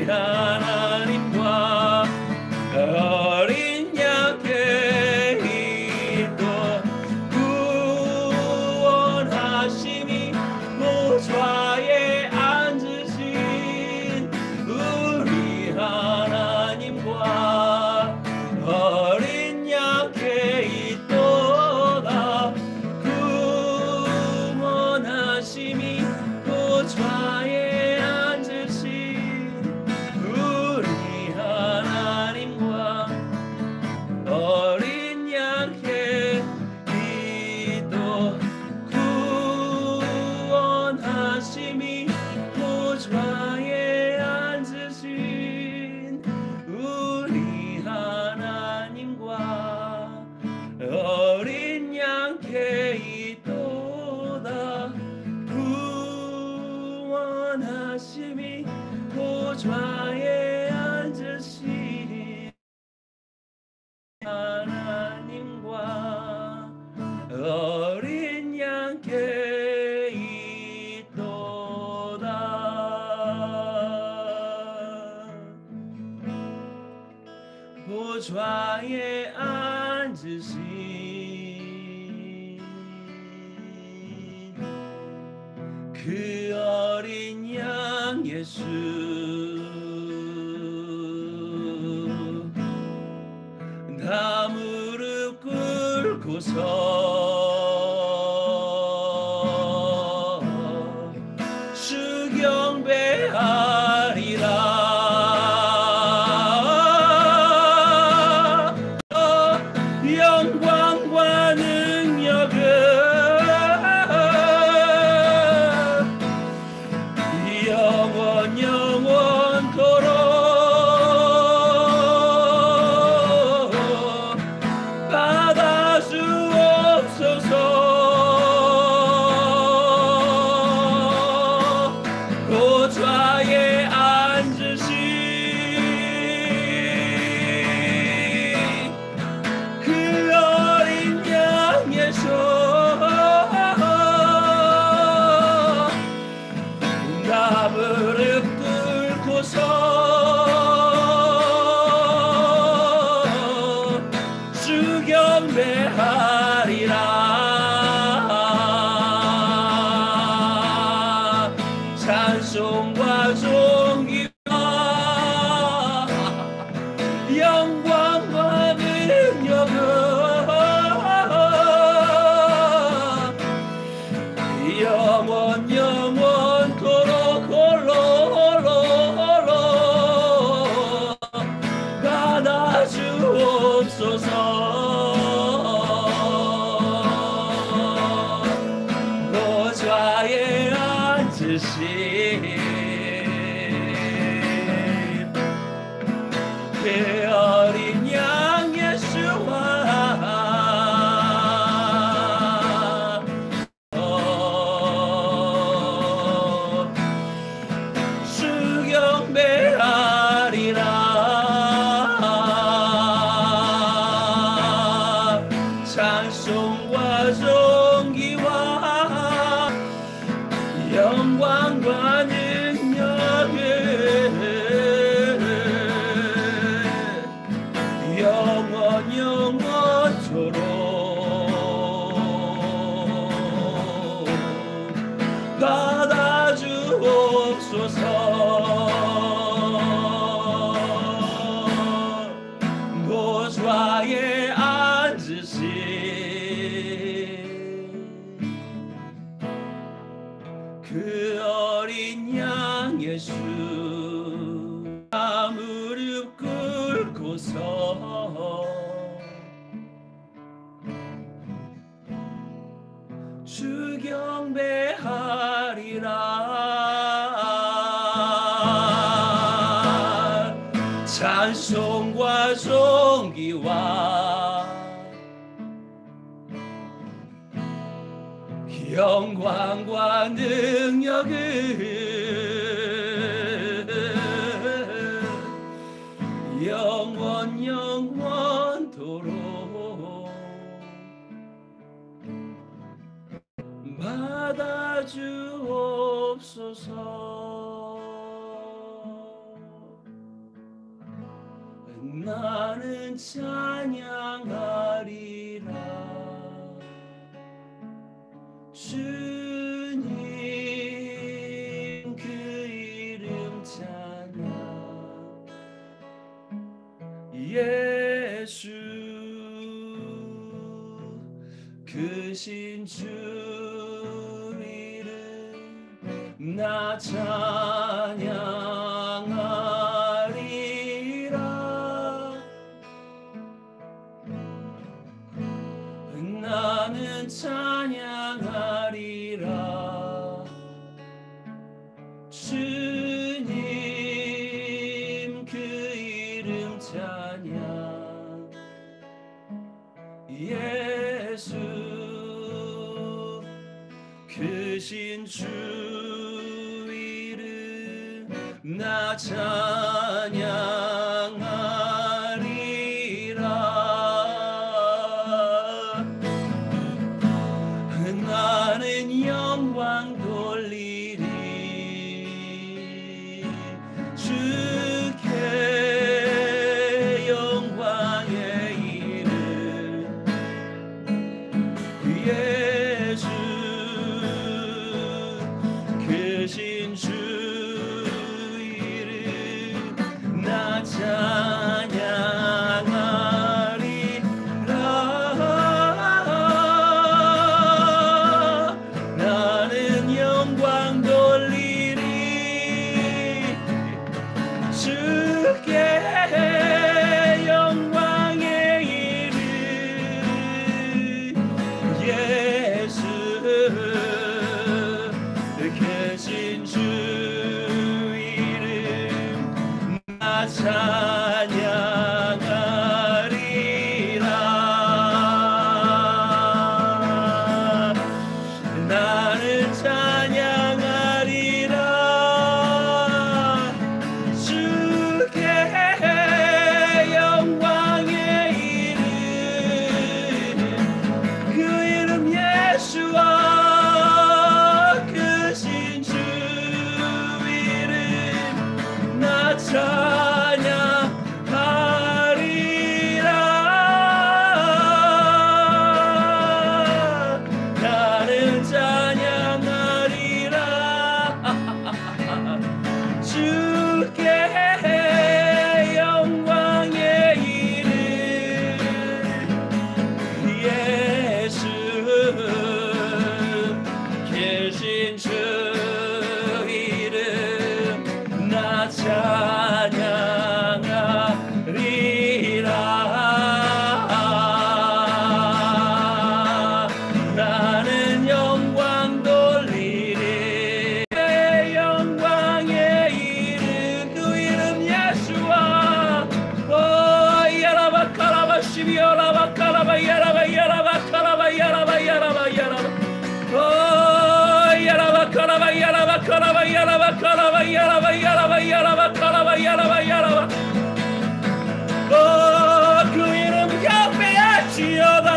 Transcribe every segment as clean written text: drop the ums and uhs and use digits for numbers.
하나님과 어린 양께 이도 구원하심이 보좌에 앉으신 우리 하나님과 어린 양께 있도다 구원하심이 보좌에 앉으신 우리 하나님과 어린 양께 기도 구원하심이 보좌에 앉으신 우리 하나님과 어린 양께 있도다 구원하심이 보좌에 앉으신 하나님과 어린 양께 있도다 보좌에 앉으신 그 어린 양 예수 다 무릎 꿇고서 수경배하리라 영광과 능력은 영원 영원토록 받아 주옵소서 보좌에 앉으신 그 어린 양 예수 나 무릎 꿇고서 수경배하리라 찬송과 존귀와 영광과 능력은 영원 영원토록 홀로 받아 주옵소서 보좌에 앉으신 그 어린 양 예수와 수경배하리라 찬송과 존귀와 영광과 능력은 영원 영원토록 받아 주옵소서 보좌에 앉으신 그 어린 양 예수 나 무릎 꿇고서 주경배하리라 찬송과 존귀와 영광과 능력은 영원 영원토록 받아 주옵소서 나는 찬양하리라. 주님 그 이름 찬양. 예수 크신 주 이름 나 찬양하리라. 나는 찬양하리라. 주님 그 이름 찬양. 예수 크신 주 이름 나 찬양하리라. 나는 영광 돌리리. 주께 영광의 이름. 예수 크신 주 이름 나 찬양하리라. 나는 영광 돌리리. 주께 영광의 이름. 예수 크신 주 이름 나 찬양하리라. 나는 찬양하리라. 주께 영광의 이름. 그 이름 예수와 크신 주 이름 나 찬양하리라. 나는 찬양하리라. 주께 영광의 이름. 예수 계신 주 이름 나 찬양하리라. 나는 영광 돌리리. 영광의 이름. 그 이름 예수와. 야라바카라바 시비오라바카라바 야라바 야라바 그 이름 경배할지어다.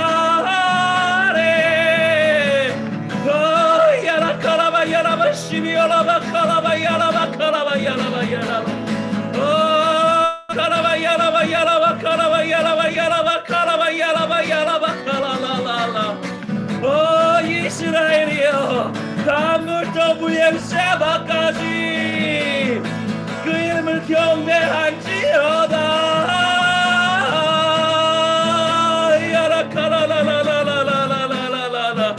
야라카라바 시비오라바 카라바 야라바 카라라라라. 이스라엘이여 다음부터 무엘세바까지 그 이름을 경배할지어다. 야라카라라라라라라라라라.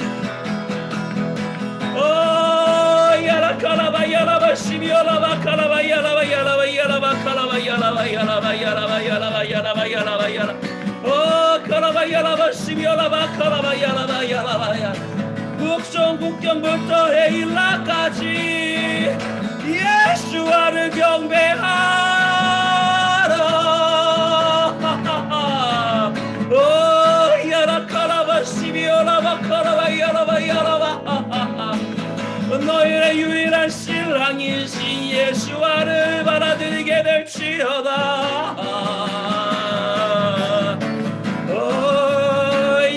야라카라바 야라바 시비오라바 카라바 야라바 카라바 야라바 카라바 야라바 시비오라바 카라바 야라바 국성 국경부터 헤일라까지 예수와를 경배하라. 야라카라바 시비오라바 카라바 야라바 너희의 유일한 신랑이신 예수와를 받아들이게 될지어다.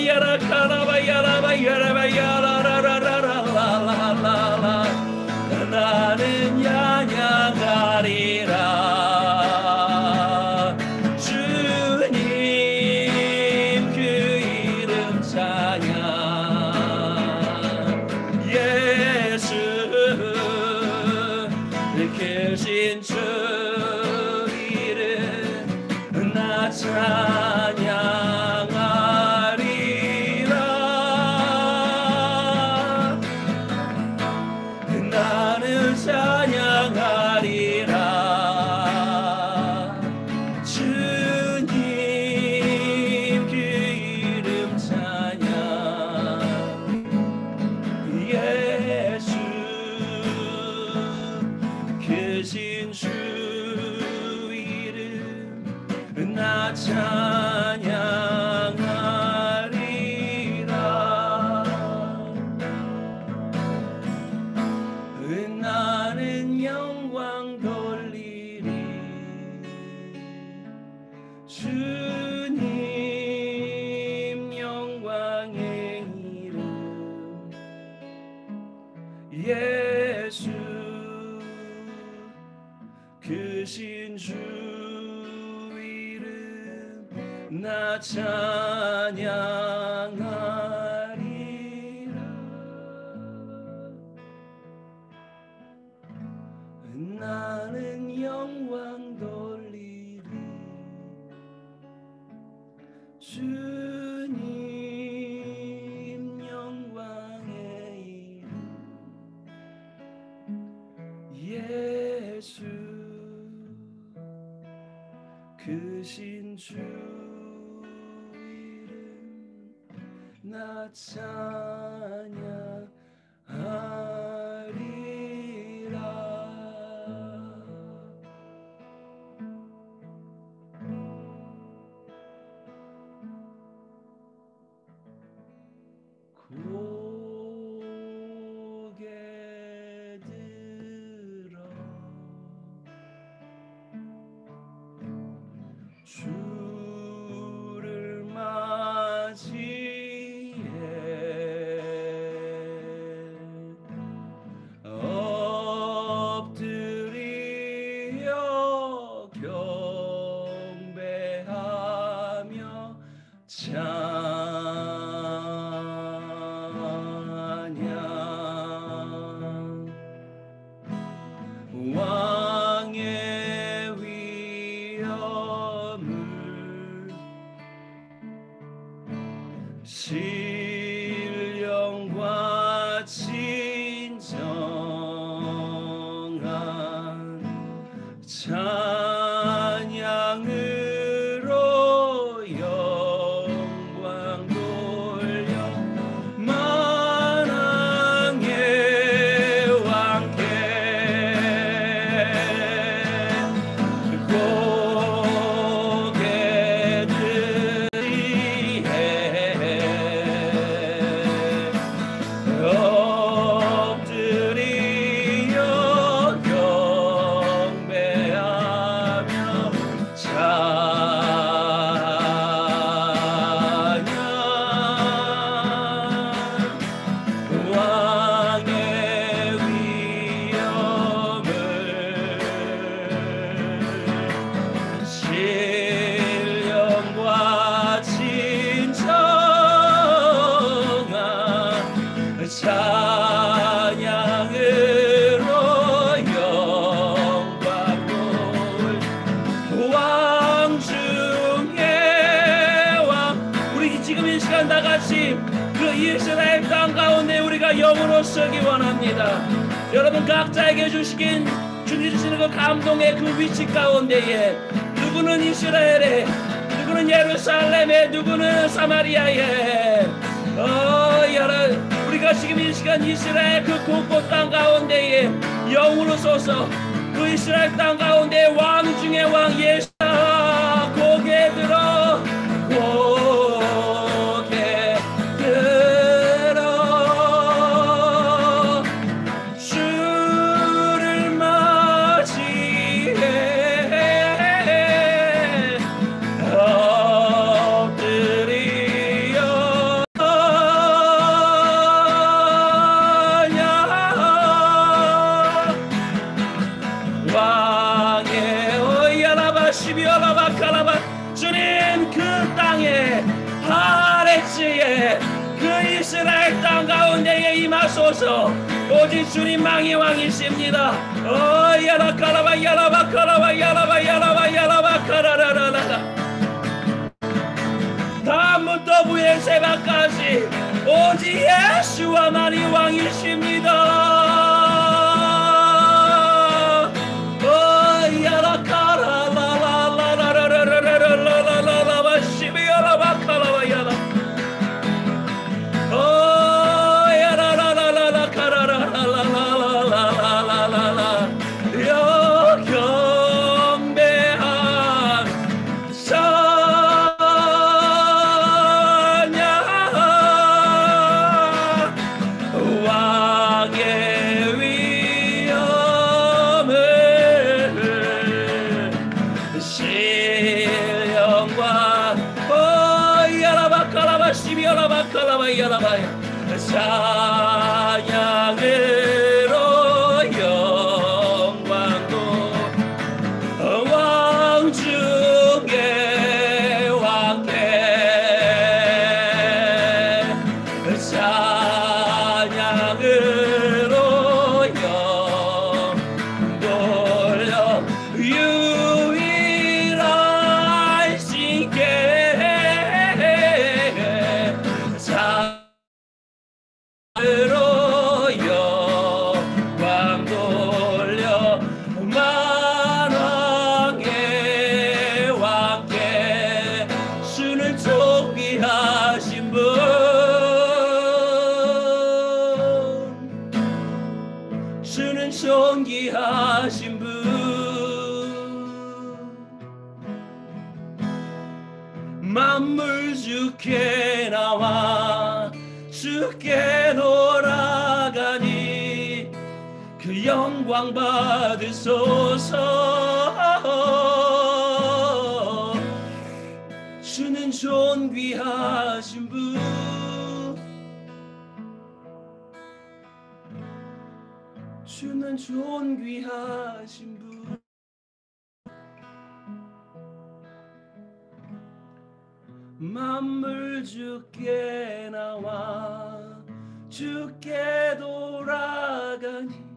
야라카라바 야라바 야라라라라라라라라. 나는 찬양하리라. 주님 찬양하리라. 나는 찬양하리라. 주님 그 이름 찬양. 예수 크신 주 이름 나 찬양하리라. 나는 영광 돌리리. 주님 영광의 이름. 예수 크신 주 이름 나 찬양하리라. 나는 영광 돌리리. 주님 영광의 이름. 예수 크신 주 이름 나 찬양하리라. 고개 들어 주를 맞이해 엎드려 경배하며 왕의 위엄을 신령과 진정한 찬양으로 영광 돌려 만왕의 왕께 고개 들이해 엎드리어 경배하며 찬양. 왕의 위엄을 신령과 진정한 찬양으로 영광 돌 왕 중의 왕. 우리 지금 이 시간 다 같이 그 이스라엘 땅 가운데 우리가 영으로 서기 원합니다. 여러분 각자에게 주시긴 주님 주시는 그 감동의 그 위치 가운데에 누구는 이스라엘에, 누구는 예루살렘에, 누구는 사마리아에, 여러분 우리가 지금 이 시간 이스라엘 그 곳곳 땅 가운데에 영으로 서서 그 이스라엘 땅 가운데 왕 중의 왕 예수 고개 들어 고개 들어 주를 맞이해 엎드리어 왕의 오야라바 시비오라바 칼라바. 주님 그 땅에 아랫지에 그 이스라엘 땅 가운데에 임하소서. 오직 주님 망의 왕이십니다. 야라 칼라바 야라바 칼라바 야라바 야라바 야라바 카라라라라. 예수와만이 왕이십니다. 찬양으로 영광도 왕 중에 왕께 찬양으로 영 돌려 유일하시게 로 영광 돌려 만왕의 왕께 주는 존귀하신 분 주는 존귀하신 분 만물 주께 나와 주께 돌아가니 그 영광 받으소서. 주는 존귀하신 분 주는 존귀하신 분 만물 주께 나와 주께 돌아가니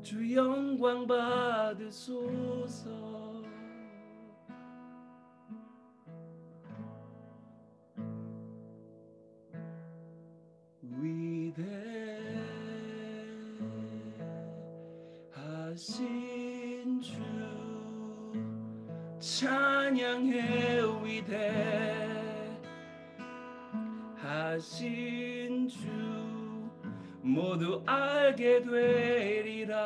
주 영광 받으소서. 위대하신 주 찬양해. 위대하신 주 모두 알게 되리라.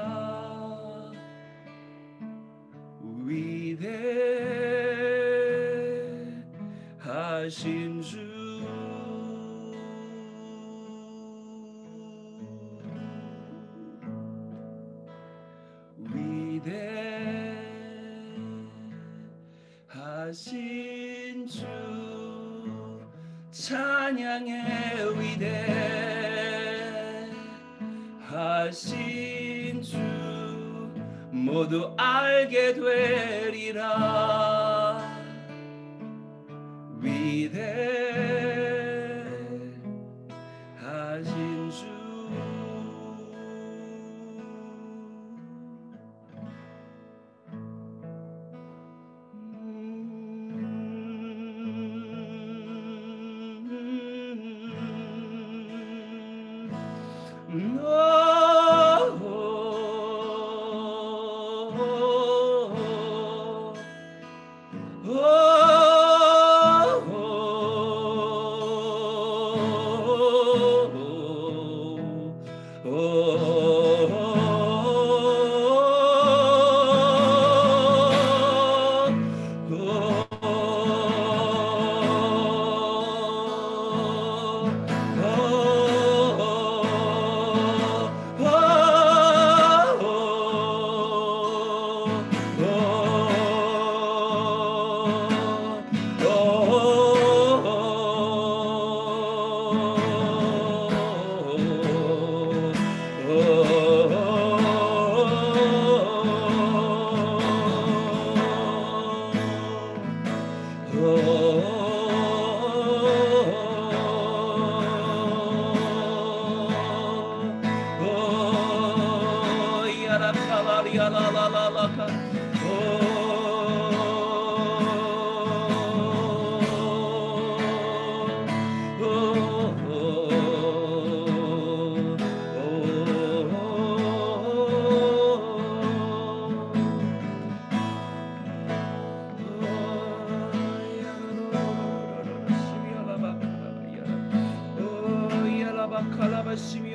위대하신 주 위대하신 주 찬양해. 위대하신 주 모두 알게 되리라. 위대하신 주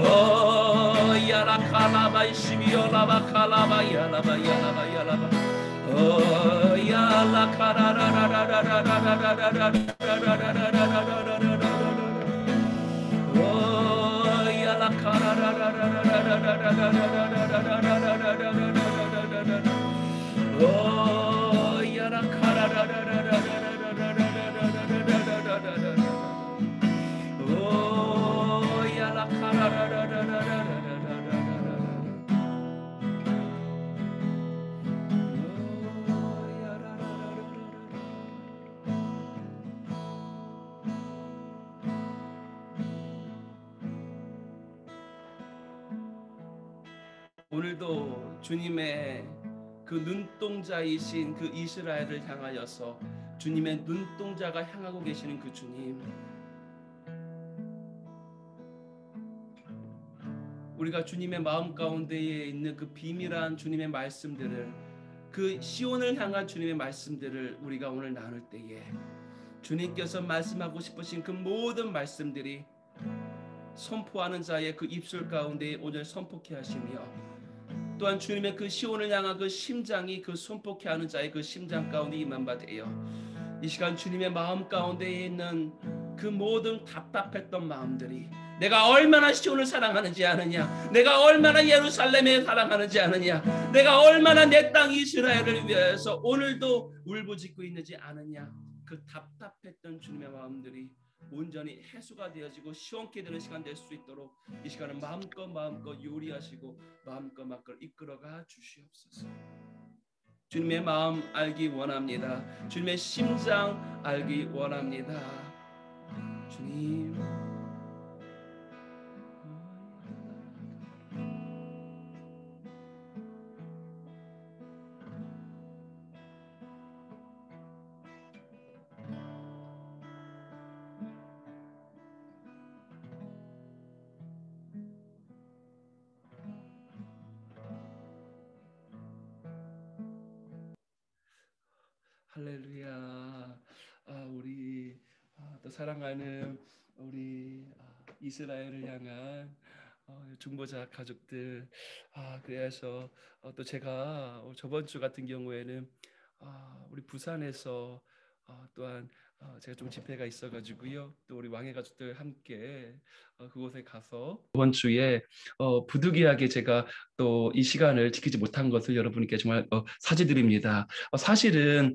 Oh, yala kalaba ishibiola kalaba yalaba yalaba yalaba. Oh, yala Oh, yala Oh, yala 오늘도 주님의 그 눈동자이신 그 이스라엘을 향하여서 주님의 눈동자가 향하고 계시는 그 주님, 우리가 주님의 마음 가운데에 있는 그 비밀한 주님의 말씀들을, 그 시온을 향한 주님의 말씀들을 우리가 오늘 나눌 때에 주님께서 말씀하고 싶으신 그 모든 말씀들이 선포하는 자의 그 입술 가운데 오늘 선포케 하시며, 또한 주님의 그 시온을 향한 그 심장이 그 선포케 하는 자의 그 심장 가운데 임한 바 되어 이 시간 주님의 마음 가운데에 있는 그 모든 답답했던 마음들이, 내가 얼마나 시온을 사랑하는지 아느냐, 내가 얼마나 예루살렘에 사랑하는지 아느냐, 내가 얼마나 내 땅 이스라엘을 위해서 오늘도 울부짖고 있는지 아느냐, 그 답답했던 주님의 마음들이 온전히 해소가 되어지고 시원케 되는 시간 될 수 있도록 이 시간은 마음껏 요리하시고 마음껏 이끌어가 주시옵소서. 주님의 마음 알기 원합니다. 주님의 심장 알기 원합니다. 주님, 할렐루야. 우리 또 사랑하는 우리 이스라엘을 향한 중보자 가족들, 그래서 또 제가 저번 주 같은 경우에는 우리 부산에서 또한 제가 좀 집회가 있어가지고요. 또 우리 왕의 가족들 함께 그곳에 가서 이번 주에 부득이하게 제가 또 이 시간을 지키지 못한 것을 여러분께 정말 사죄드립니다. 사실은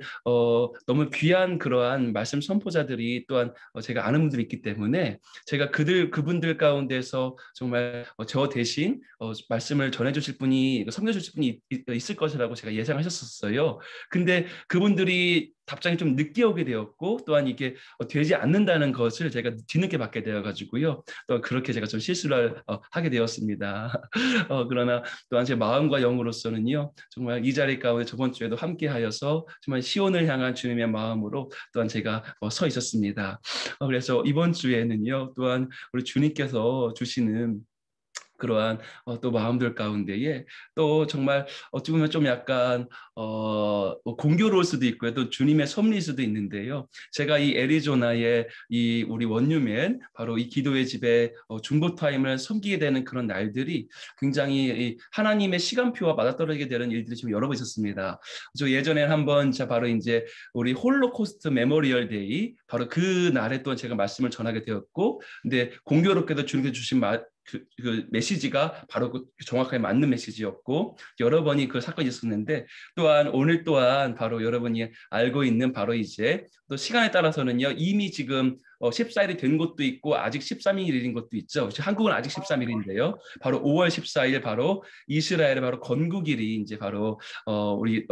너무 귀한 그러한 말씀 선포자들이 또한 제가 아는 분들이 있기 때문에 제가 그분들 가운데서 정말 저 대신 말씀을 전해주실 분이 섬겨주실 분이 있을 것이라고 제가 예상하셨었어요. 근데 그분들이 답장이 좀 늦게 오게 되었고 또한 이게 되지 않는다는 것을 제가 뒤늦게 받게 되어가지고요. 또 그렇게 제가 좀 실수를 하게 되었습니다. 그러나 또한 제 마음과 영으로서는요. 정말 이 자리 가운데 저번 주에도 함께하여서 정말 시온을 향한 주님의 마음으로 또한 제가 서 있었습니다. 그래서 이번 주에는요. 또한 우리 주님께서 주시는 그러한 또 마음들 가운데에 또 정말 어찌 보면 좀 약간 뭐 공교로울 수도 있고요. 또 주님의 섭리일 수도 있는데요. 제가 이 애리조나의 이 우리 원유맨 바로 이 기도의 집에 중보 타임을 섬기게 되는 그런 날들이 굉장히 이 하나님의 시간표와 맞아떨어지게 되는 일들이 좀 여러 번 있었습니다. 저 예전에 한번 바로 이제 우리 홀로코스트 메모리얼 데이 바로 그 날에 또 제가 말씀을 전하게 되었고, 근데 공교롭게도 주님께서 주신 그 메시지가 바로 그 정확하게 맞는 메시지였고 여러 번이 그 사건이 있었는데 또한 오늘 또한 바로 여러분이 알고 있는 바로 이제 또 시간에 따라서는요 이미 지금 14일이 된 곳도 있고 아직 13일인 것도 있죠. 한국은 아직 13일인데요. 바로 5월 14일 바로 이스라엘의 바로 건국일이 이제 바로 우리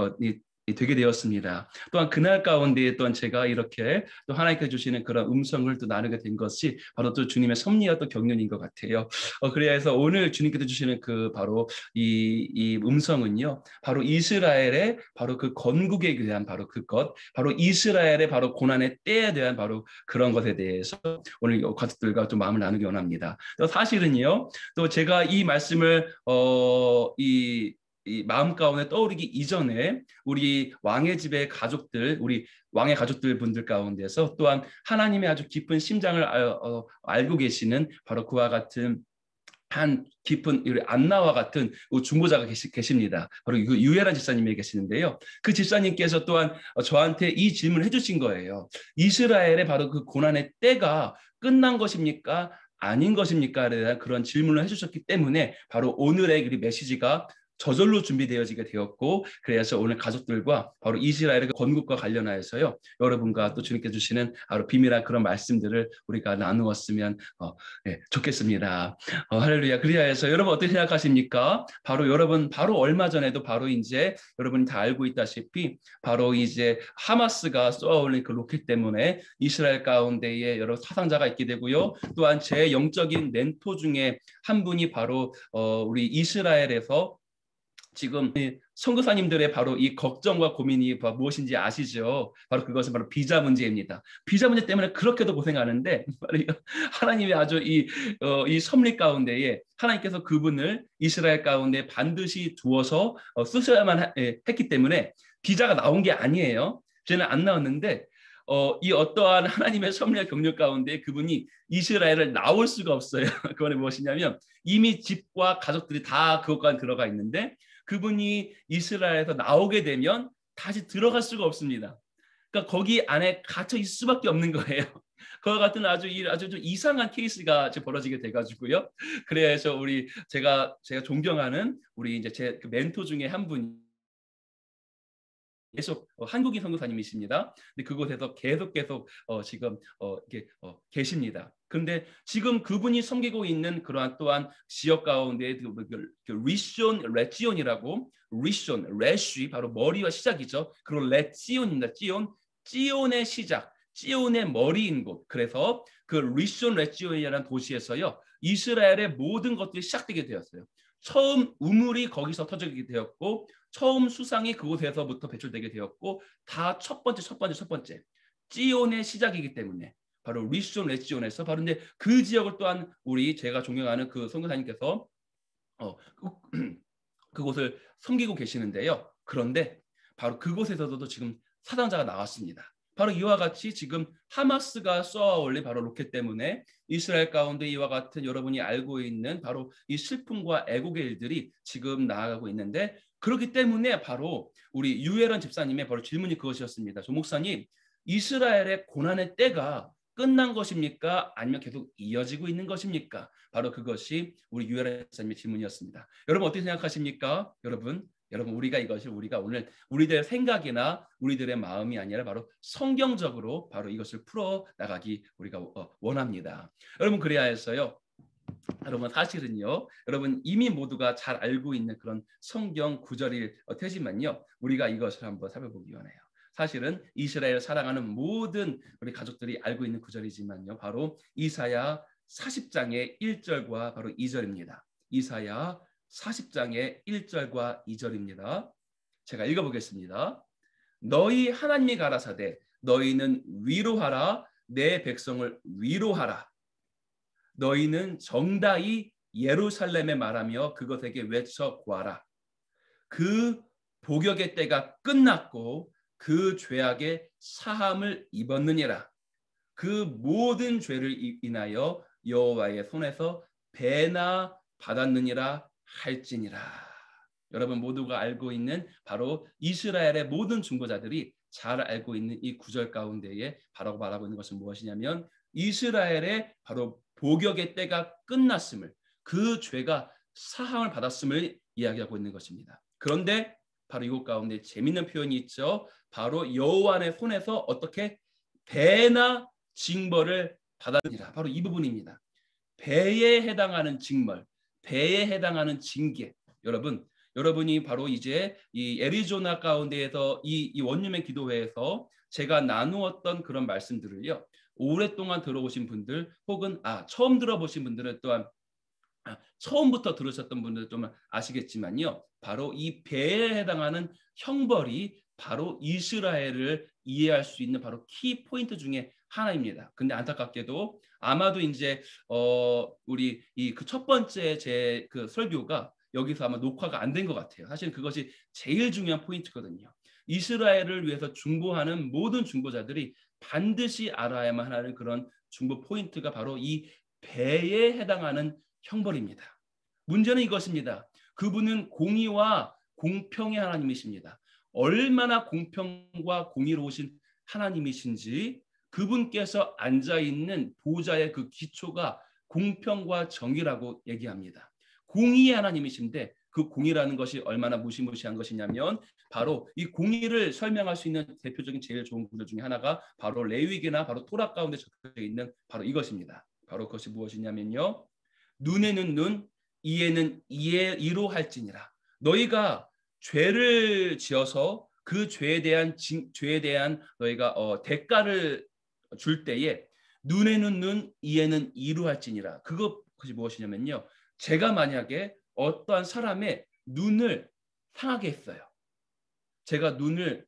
되게 되었습니다. 또한 그날 가운데 또한 제가 이렇게 또 하나님께서 주시는 그런 음성을 또 나누게 된 것이 바로 또 주님의 섭리와 또 경륜인 것 같아요. 그래서 오늘 주님께서 주시는 그 바로 이 음성은요, 바로 이스라엘의 바로 그 건국에 대한 바로 그것, 바로 이스라엘의 바로 고난의 때에 대한 바로 그런 것에 대해서 오늘 가족들과 좀 마음을 나누기 원합니다. 또 사실은요, 또 제가 이 말씀을 이 마음 가운데 떠오르기 이전에 우리 왕의 집의 가족들, 우리 왕의 가족들 분들 가운데서 또한 하나님의 아주 깊은 심장을 알고 계시는 바로 그와 같은 한 깊은 안나와 같은 중보자가 계십니다. 바로 유에란 집사님이 계시는데요. 그 집사님께서 또한 저한테 이 질문을 해주신 거예요. 이스라엘의 바로 그 고난의 때가 끝난 것입니까? 아닌 것입니까? 에 대한 그런 질문을 해주셨기 때문에 바로 오늘의 메시지가 저절로 준비되어지게 되었고 그래서 오늘 가족들과 바로 이스라엘의 건국과 관련하여서요 여러분과 또 주님께 주시는 바로 비밀한 그런 말씀들을 우리가 나누었으면 좋겠습니다. 할렐루야. 그리하여서 여러분 어떻게 생각하십니까? 바로 여러분 바로 얼마 전에도 바로 이제 여러분이 다 알고 있다시피 바로 이제 하마스가 쏘아올린 그 로켓 때문에 이스라엘 가운데에 여러 사상자가 있게 되고요. 또한 제 영적인 멘토 중에 한 분이 바로 우리 이스라엘에서 지금 선교사님들의 바로 이 걱정과 고민이 무엇인지 아시죠? 바로 그것은 바로 비자 문제입니다. 비자 문제 때문에 그렇게도 고생하는데 하나님의 아주 이 섭리 가운데에 하나님께서 그분을 이스라엘 가운데 반드시 두어서 쓰셔야만 했기 때문에 비자가 나온 게 아니에요. 저는 안 나왔는데 이 어떠한 하나님의 섭리와 경륜 가운데 그분이 이스라엘을 나올 수가 없어요. 그건 무엇이냐면 이미 집과 가족들이 다 그것과 들어가 있는데 그분이 이스라엘에서 나오게 되면 다시 들어갈 수가 없습니다. 그러니까 거기 안에 갇혀 있을 수밖에 없는 거예요. 그와 같은 아주 좀 이상한 케이스가 벌어지게 돼가지고요. 그래서 제가 존경하는 우리 이제 제 그 멘토 중에 한 분이 계속 한국인 선교사님이십니다. 근데 그곳에서 계속 지금 이렇게 계십니다. 그런데 지금 그분이 섬기고 있는 그러한 또한 지역 가운데 리숀 레지온이라고 리숀 레쉬 바로 머리와 시작이죠. 그리고 레지온입니다. 지온의 시작, 지온의 머리인 곳. 그래서 그 리숀 레지온이라는 도시에서요 이스라엘의 모든 것들이 시작되게 되었어요. 처음 우물이 거기서 터지게 되었고 처음 수상이 그곳에서부터 배출되게 되었고 다 첫 번째 지온의 시작이기 때문에 바로 리숀 레지온에서 바로 이제 그 지역을 또한 제가 존경하는 그 선교사님께서 그곳을 섬기고 계시는데요. 그런데 바로 그곳에서도 지금 사상자가 나왔습니다. 바로 이와 같이 지금 하마스가 쏘아 올린 바로 로켓 때문에 이스라엘 가운데 이와 같은 여러분이 알고 있는 바로 이 슬픔과 애국의 일들이 지금 나아가고 있는데, 그렇기 때문에 바로 우리 유에런 집사님의 바로 질문이 그것이었습니다. 조 목사님, 이스라엘의 고난의 때가 끝난 것입니까? 아니면 계속 이어지고 있는 것입니까? 바로 그것이 우리 유에런 집사님의 질문이었습니다. 여러분 어떻게 생각하십니까? 여러분 우리가 이것을 우리가 오늘 우리들의 생각이나 우리들의 마음이 아니라 바로 성경적으로 바로 이것을 풀어 나가기 우리가 원합니다. 여러분 그래야 해서요. 여러분 사실은요. 여러분 이미 모두가 잘 알고 있는 그런 성경 구절일 테지만요. 우리가 이것을 한번 살펴보기 원해요. 사실은 이스라엘을 사랑하는 모든 우리 가족들이 알고 있는 구절이지만요. 바로 이사야 40장의 1절과 바로 2절입니다. 이사야 40장의 1절과 2절입니다. 제가 읽어보겠습니다. 너희 하나님이 가라사대 너희는 위로하라 내 백성을 위로하라. 너희는 정다이 예루살렘에 말하며 그것에게 외쳐 구하라. 그 복역의 때가 끝났고 그 죄악의 사함을 입었느니라. 그 모든 죄를 인하여 여호와의 손에서 배나 받았느니라 할지니라. 여러분 모두가 알고 있는 바로 이스라엘의 모든 중보자들이 잘 알고 있는 이 구절 가운데에 바로 말하고 있는 것은 무엇이냐면 이스라엘의 바로 복역의 때가 끝났음을, 그 죄가 사함을 받았음을 이야기하고 있는 것입니다. 그런데 바로 이곳 가운데 재미있는 표현이 있죠. 바로 여호와의 손에서 어떻게 배나 징벌을 받았느니라. 바로 이 부분입니다. 배에 해당하는 징벌, 배에 해당하는 징계. 여러분이 바로 이제 이 애리조나 가운데에서 이 원유맨 기도회에서 제가 나누었던 그런 말씀들을요. 오랫동안 들어오신 분들 혹은 처음 들어보신 분들은 또한 처음부터 들으셨던 분들은 좀 아시겠지만요. 바로 이 배에 해당하는 형벌이 바로 이스라엘을 이해할 수 있는 바로 키 포인트 중에 하나입니다. 근데 안타깝게도 아마도 이제 우리 이 그 첫 번째 제 그 설교가 여기서 아마 녹화가 안 된 것 같아요. 사실 그것이 제일 중요한 포인트거든요. 이스라엘을 위해서 중보하는 모든 중보자들이 반드시 알아야만 하는 그런 중보 포인트가 바로 이 배에 해당하는 형벌입니다. 문제는 이것입니다. 그분은 공의와 공평의 하나님이십니다. 얼마나 공평과 공의로우신 하나님이신지 그분께서 앉아있는 보좌의 그 기초가 공평과 정의라고 얘기합니다. 공의의 하나님이신데 그 공의라는 것이 얼마나 무시무시한 것이냐면 바로 이 공의를 설명할 수 있는 대표적인 제일 좋은 구절 중에 하나가 바로 레위기나 바로 토라 가운데 적혀져 있는 바로 이것입니다. 바로 그것이 무엇이냐면요. 눈에는 눈, 이에는 이로 할지니라. 너희가 죄를 지어서 그 죄에 대한 너희가 대가를 줄 때에 눈에는 눈, 이에는 이로 할지니라. 그것이 무엇이냐면요. 제가 만약에 어떠한 사람의 눈을 상하게 했어요. 제가 눈을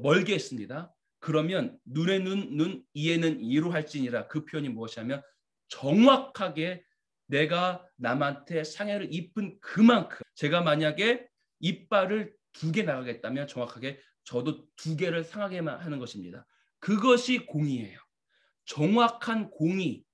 멀게 했습니다. 그러면 눈에는 눈, 이에는 이로 할지니라. 그 표현이 무엇이냐면 정확하게 내가 남한테 상해를 입은 그만큼 제가 만약에 이빨을 2개 나가겠다면 정확하게 저도 2개를 상하게만 하는 것입니다. 그것이 공의예요. 정확한 공의,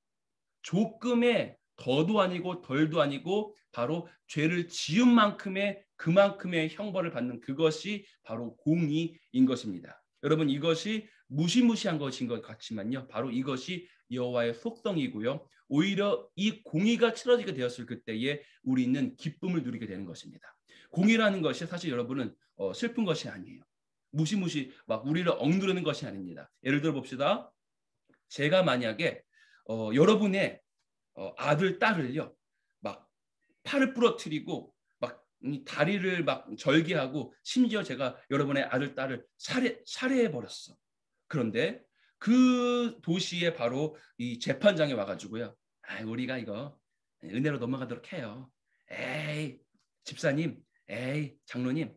조금의 더도 아니고 덜도 아니고 바로 죄를 지은 만큼의 그만큼의 형벌을 받는 그것이 바로 공의인 것입니다. 여러분 이것이 무시무시한 것인 것 같지만요. 바로 이것이 여호와의 속성이고요. 오히려 이 공의가 치러지게 되었을 그때에 우리는 기쁨을 누리게 되는 것입니다. 공의라는 것이 사실 여러분은 슬픈 것이 아니에요. 무시무시 막 우리를 억누르는 것이 아닙니다. 예를 들어 봅시다. 제가 만약에 여러분의 아들, 딸을요, 막 팔을 부러뜨리고 막 다리를 막 절개하고 심지어 제가 여러분의 아들, 딸을 살해해 버렸어. 그런데 그 도시에 바로 이 재판장에 와가지고요, 우리가 이거 은혜로 넘어가도록 해요. 에이 집사님, 에이 장로님,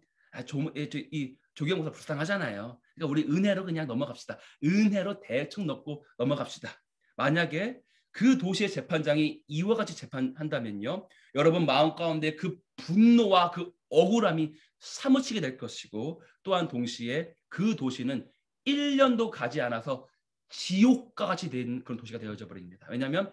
이 조경모사 불쌍하잖아요. 그러니까 우리 은혜로 그냥 넘어갑시다. 은혜로 대충 넣고 넘어갑시다. 만약에 그 도시의 재판장이 이와 같이 재판한다면요, 여러분 마음 가운데 그 분노와 그 억울함이 사무치게 될 것이고, 또한 동시에 그 도시는 1년도 가지 않아서 지옥과 같이 된 그런 도시가 되어져 버립니다. 왜냐하면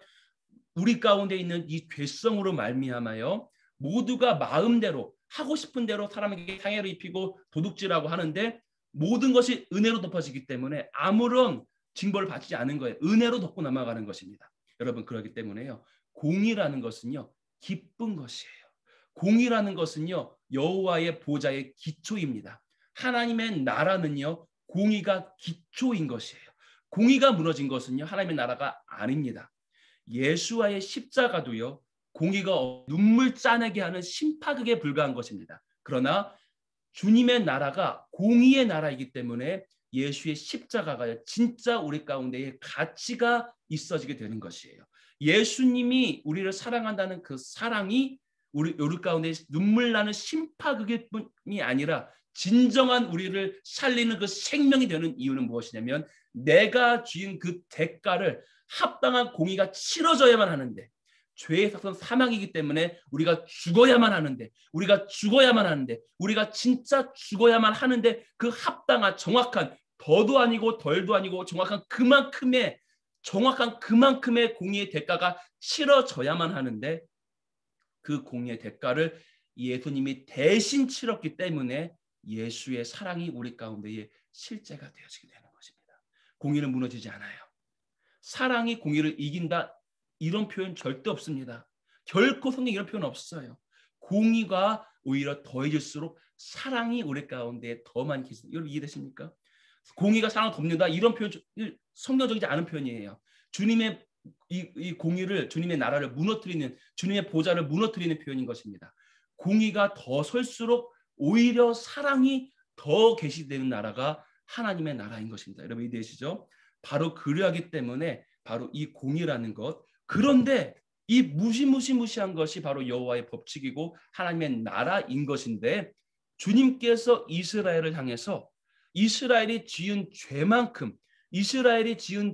우리 가운데 있는 이 죄성으로 말미암아요, 모두가 마음대로 하고 싶은 대로 사람에게 상해를 입히고 도둑질하고 하는데 모든 것이 은혜로 덮어지기 때문에 아무런 징벌을 받지 않은 거예요. 은혜로 덮고 넘어가는 것입니다. 여러분, 그렇기 때문에요, 공의라는 것은요 기쁜 것이에요. 공의라는 것은요 여호와의 보좌의 기초입니다. 하나님의 나라는요 공의가 기초인 것이에요. 공의가 무너진 것은요 하나님의 나라가 아닙니다. 예수와의 십자가도요 공의가 눈물 짜내게 하는 심파극에 불과한 것입니다. 그러나 주님의 나라가 공의의 나라이기 때문에 예수의 십자가가 진짜 우리 가운데에 가치가 있어지게 되는 것이에요. 예수님이 우리를 사랑한다는 그 사랑이 우리 가운데 눈물 나는 심파극일 뿐이 아니라 진정한 우리를 살리는 그 생명이 되는 이유는 무엇이냐면, 내가 지은 그 대가를 합당한 공의가 치러져야만 하는데, 죄의 삭은 사망이기 때문에 우리가 죽어야만 하는데, 우리가 진짜 죽어야만 하는데, 그 합당한 정확한, 더도 아니고 덜도 아니고 정확한 그만큼의 공의의 대가가 치러져야만 하는데, 그 공의의 대가를 예수님이 대신 치렀기 때문에 예수의 사랑이 우리 가운데에 실제가 되어지게 되는 것입니다. 공의는 무너지지 않아요. 사랑이 공의를 이긴다, 이런 표현 절대 없습니다. 결코 성경에 이런 표현 없어요. 공의가 오히려 더해질수록 사랑이 우리 가운데 더 많이 계십니다. 여러분 이해되십니까? 공의가 사랑을 덮는다, 이런 표현 성경적이지 않은 표현이에요. 주님의 이 공의를, 주님의 나라를 무너뜨리는, 주님의 보좌를 무너뜨리는 표현인 것입니다. 공의가 더 설수록 오히려 사랑이 더 계시되는 나라가 하나님의 나라인 것입니다. 여러분 이해되시죠? 바로 그러하기 때문에 바로 이 공의라는 것, 그런데 이 무시무시한 것이 바로 여호와의 법칙이고 하나님의 나라인 것인데, 주님께서 이스라엘을 향해서 이스라엘이 지은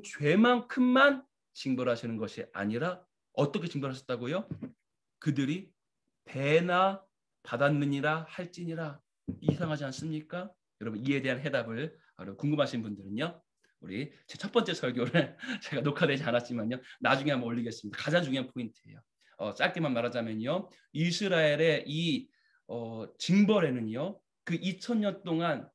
죄만큼만 징벌하시는 것이 아니라 어떻게 징벌하셨다고요? 그들이 배나 받았느니라 할지니라. 이상하지 않습니까? 여러분 이에 대한 해답을 궁금하신 분들은요, 우리 제 첫 번째 설교를 제가 녹화되지 않았지만요 나중에 한번 올리겠습니다. 가장 중요한 포인트예요. 짧게만 말하자면요, 이스라엘의 이 징벌에는요, 그 2000년 동안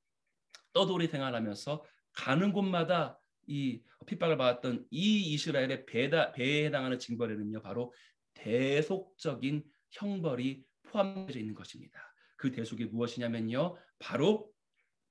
떠돌이 생활하면서 가는 곳마다 이 핍박을 받았던 이 이스라엘의 배에 해당하는 징벌에는요 바로 대속적인 형벌이 포함되어 있는 것입니다. 그 대속이 무엇이냐면요, 바로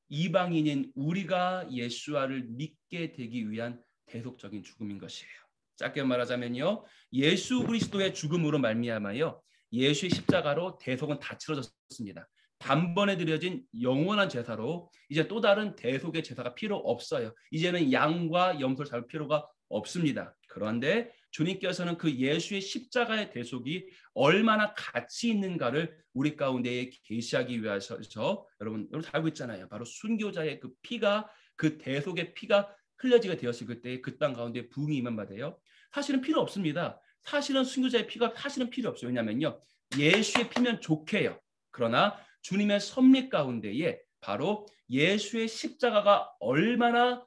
이방인인 우리가 예수와를 믿게 되기 위한 대속적인 죽음인 것이에요. 짧게 말하자면요, 예수 그리스도의 죽음으로 말미암아요 예수의 십자가로 대속은 다 치러졌습니다. 단번에 드려진 영원한 제사로 이제 또 다른 대속의 제사가 필요 없어요. 이제는 양과 염소를 잡을 필요가 없습니다. 그런데 주님께서는 그 예수의 십자가의 대속이 얼마나 가치 있는가를 우리 가운데에 계시하기 위해서, 여러분 다 알고 있잖아요. 바로 순교자의 그 피가, 그 대속의 피가 흘려지게 되었을 그때 그 땅 가운데 부흥이 임한받아요. 사실은 필요 없습니다. 사실은 순교자의 피가 사실은 필요 없어요. 왜냐면요, 예수의 피면 좋게요. 그러나 주님의 섭리 가운데에 바로 예수의 십자가가 얼마나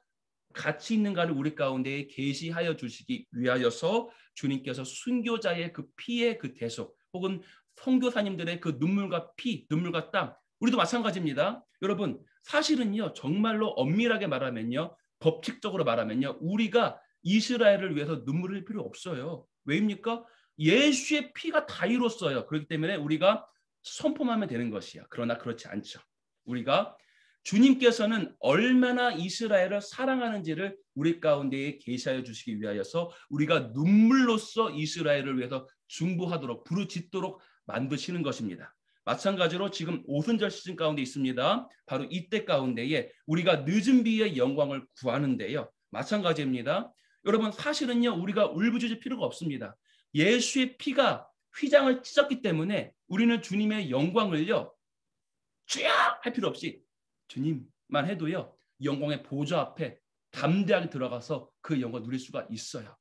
가치 있는가를 우리 가운데에 계시하여 주시기 위하여서 주님께서 순교자의 그 피의 그 대속, 혹은 선교사님들의 그 눈물과 피, 눈물과 땀, 우리도 마찬가지입니다. 여러분 사실은요, 정말로 엄밀하게 말하면요, 법칙적으로 말하면요, 우리가 이스라엘을 위해서 눈물을 흘릴 필요 없어요. 왜입니까? 예수의 피가 다 이뤘어요. 그렇기 때문에 우리가 선포하면 되는 것이야. 그러나 그렇지 않죠. 우리가 주님께서는 얼마나 이스라엘을 사랑하는지를 우리 가운데에 계시하여 주시기 위하여서 우리가 눈물로써 이스라엘을 위해서 중보하도록, 부르짖도록 만드시는 것입니다. 마찬가지로 지금 오순절 시즌 가운데 있습니다. 바로 이때 가운데에 우리가 늦은 비의 영광을 구하는데요, 마찬가지입니다. 여러분 사실은요, 우리가 울부짖을 필요가 없습니다. 예수의 피가 휘장을 찢었기 때문에 우리는 주님의 영광을요 주여 할 필요 없이 주님만 해도요 영광의 보좌 앞에 담대하게 들어가서 그 영광을 누릴 수가 있어요.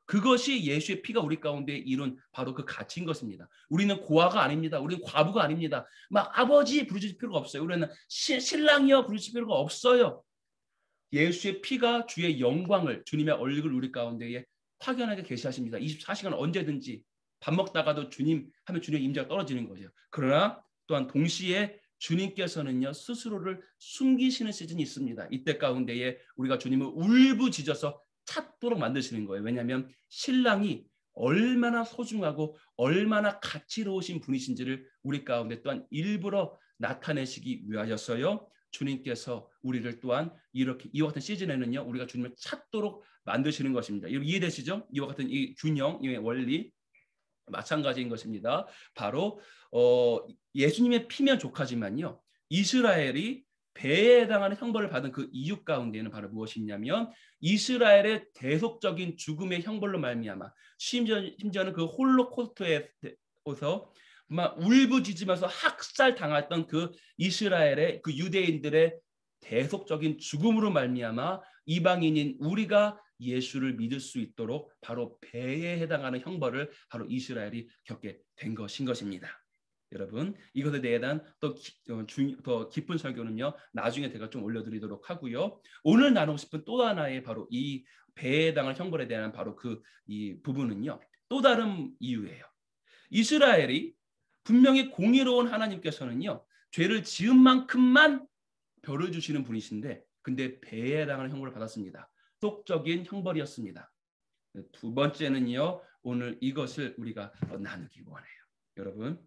그것이 예수의 피가 우리 가운데 이룬 바로 그 가치인 것입니다. 우리는 고아가 아닙니다. 우리는 과부가 아닙니다. 막 아버지 부르짖을 필요가 없어요. 우리는 신랑이여 부르짖을 필요가 없어요. 예수의 피가 주의 영광을, 주님의 얼굴을 우리 가운데에 확연하게 계시하십니다. 24시간 언제든지 밥 먹다가도 주님 하면 주님의 임재가 떨어지는 거죠. 그러나 또한 동시에 주님께서는요 스스로를 숨기시는 시즌이 있습니다. 이때 가운데에 우리가 주님을 울부짖어서 찾도록 만드시는 거예요. 왜냐하면 신랑이 얼마나 소중하고 얼마나 가치로우신 분이신지를 우리 가운데 또한 일부러 나타내시기 위하여서요. 주님께서 우리를 또한 이렇게 이와 같은 시즌에는요 우리가 주님을 찾도록 만드시는 것입니다. 이해되시죠? 이와 같은 이 균형, 이 원리 마찬가지인 것입니다. 바로 예수님의 피면 족하지만요 이스라엘이 배에 해당하는 형벌을 받은 그 이유 가운데는 바로 무엇이냐면 이스라엘의 대속적인 죽음의 형벌로 말미암아 심지어는 그 홀로코스트에서 막 울부짖으면서 학살 당했던 그 이스라엘의 그 유대인들의 대속적인 죽음으로 말미암아 이방인인 우리가 예수를 믿을 수 있도록 바로 배에 해당하는 형벌을 바로 이스라엘이 겪게 된 것인 것입니다. 여러분 이것에 대한 더 깊은 설교는요 나중에 제가 좀 올려드리도록 하고요. 오늘 나누고 싶은 또 하나의 바로 이 배에 해당하는 형벌에 대한 바로 이 부분은요 또 다른 이유예요. 이스라엘이 분명히 공의로운 하나님께서는요 죄를 지은 만큼만 벌을 주시는 분이신데 근데 배에 해당하는 형벌을 받았습니다. 속적인 형벌이었습니다. 두 번째는요 오늘 이것을 우리가 나누기 원해요. 여러분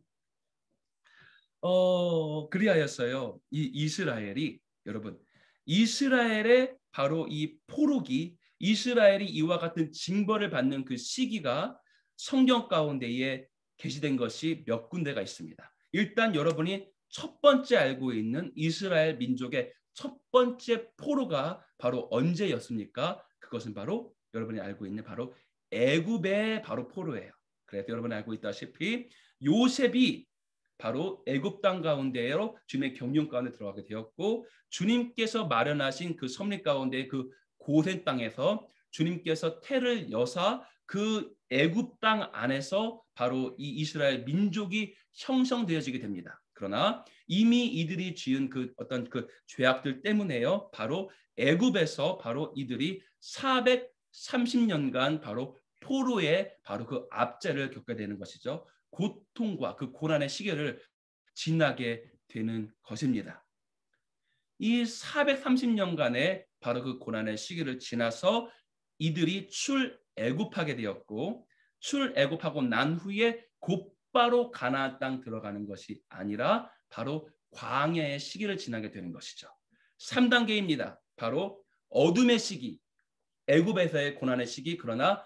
그리하였어요. 이 이스라엘이 여러분 이스라엘의 바로 이 포로기 이스라엘이 이와 같은 징벌을 받는 그 시기가 성경 가운데에 게시된 것이 몇 군데가 있습니다. 일단 여러분이 첫 번째 알고 있는 이스라엘 민족의 첫 번째 포로가 바로 언제였습니까? 그것은 바로 여러분이 알고 있는 바로 애굽의 바로 포로예요. 그래서 여러분이 알고 있다시피 요셉이 바로 애굽 땅 가운데로 주님의 경륜 가운데 들어가게 되었고 주님께서 마련하신 그 섭리 가운데 그 고센 땅에서 주님께서 태를 여사 그 애굽 땅 안에서 바로 이 이스라엘 민족이 형성되어지게 됩니다. 그러나 이미 이들이 지은 그 어떤 그 죄악들 때문에요. 바로 애굽에서 바로 이들이 430년간 바로 포로의 바로 그 압제를 겪게 되는 것이죠. 고통과 그 고난의 시기를 지나게 되는 것입니다. 이 430년간의 바로 그 고난의 시기를 지나서 이들이 출애굽하게 되었고 출애굽하고 난 후에 곧바로 가나안 땅 들어가는 것이 아니라 바로 광야의 시기를 지나게 되는 것이죠. 3단계입니다. 바로 어둠의 시기, 애굽에서의 고난의 시기, 그러나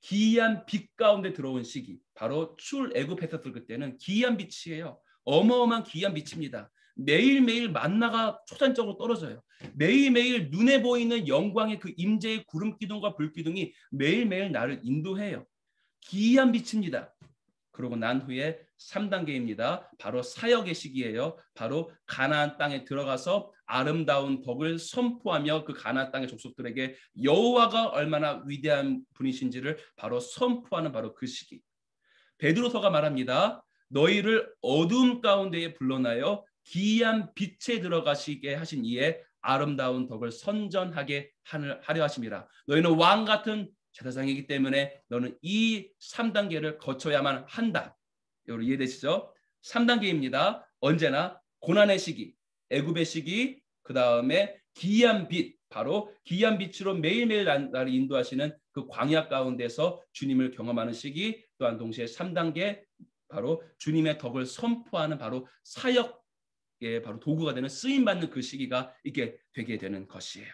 기이한 빛 가운데 들어온 시기, 바로 출애굽했었을 그때는 기이한 빛이에요. 어마어마한 기이한 빛입니다. 매일매일 만나가 초산적으로 떨어져요. 매일매일 눈에 보이는 영광의 그 임재의 구름 기둥과 불 기둥이 매일매일 나를 인도해요. 기이한 빛입니다. 그러고 난 후에 3단계입니다. 바로 사역의 시기예요. 바로 가나안 땅에 들어가서 아름다운 덕을 선포하며 그 가나안 땅의 족속들에게 여호와가 얼마나 위대한 분이신지를 바로 선포하는 바로 그 시기. 베드로서가 말합니다. 너희를 어두움 가운데에 불러나여 기이한 빛에 들어가시게 하신 이에 아름다운 덕을 선전하게 하려 하심이라. 너희는 왕 같은 제사장이기 때문에 너는 이 3단계를 거쳐야만 한다. 여러분 이해되시죠? 3단계입니다. 언제나 고난의 시기, 애굽의 시기, 그 다음에 기이한 빛, 바로 기이한 빛으로 매일매일 나를 인도하시는 그 광야 가운데서 주님을 경험하는 시기, 또한 동시에 3단계 바로 주님의 덕을 선포하는 바로 사역의 바로 도구가 되는 쓰임받는 그 시기가 있게 되게 되는 것이에요.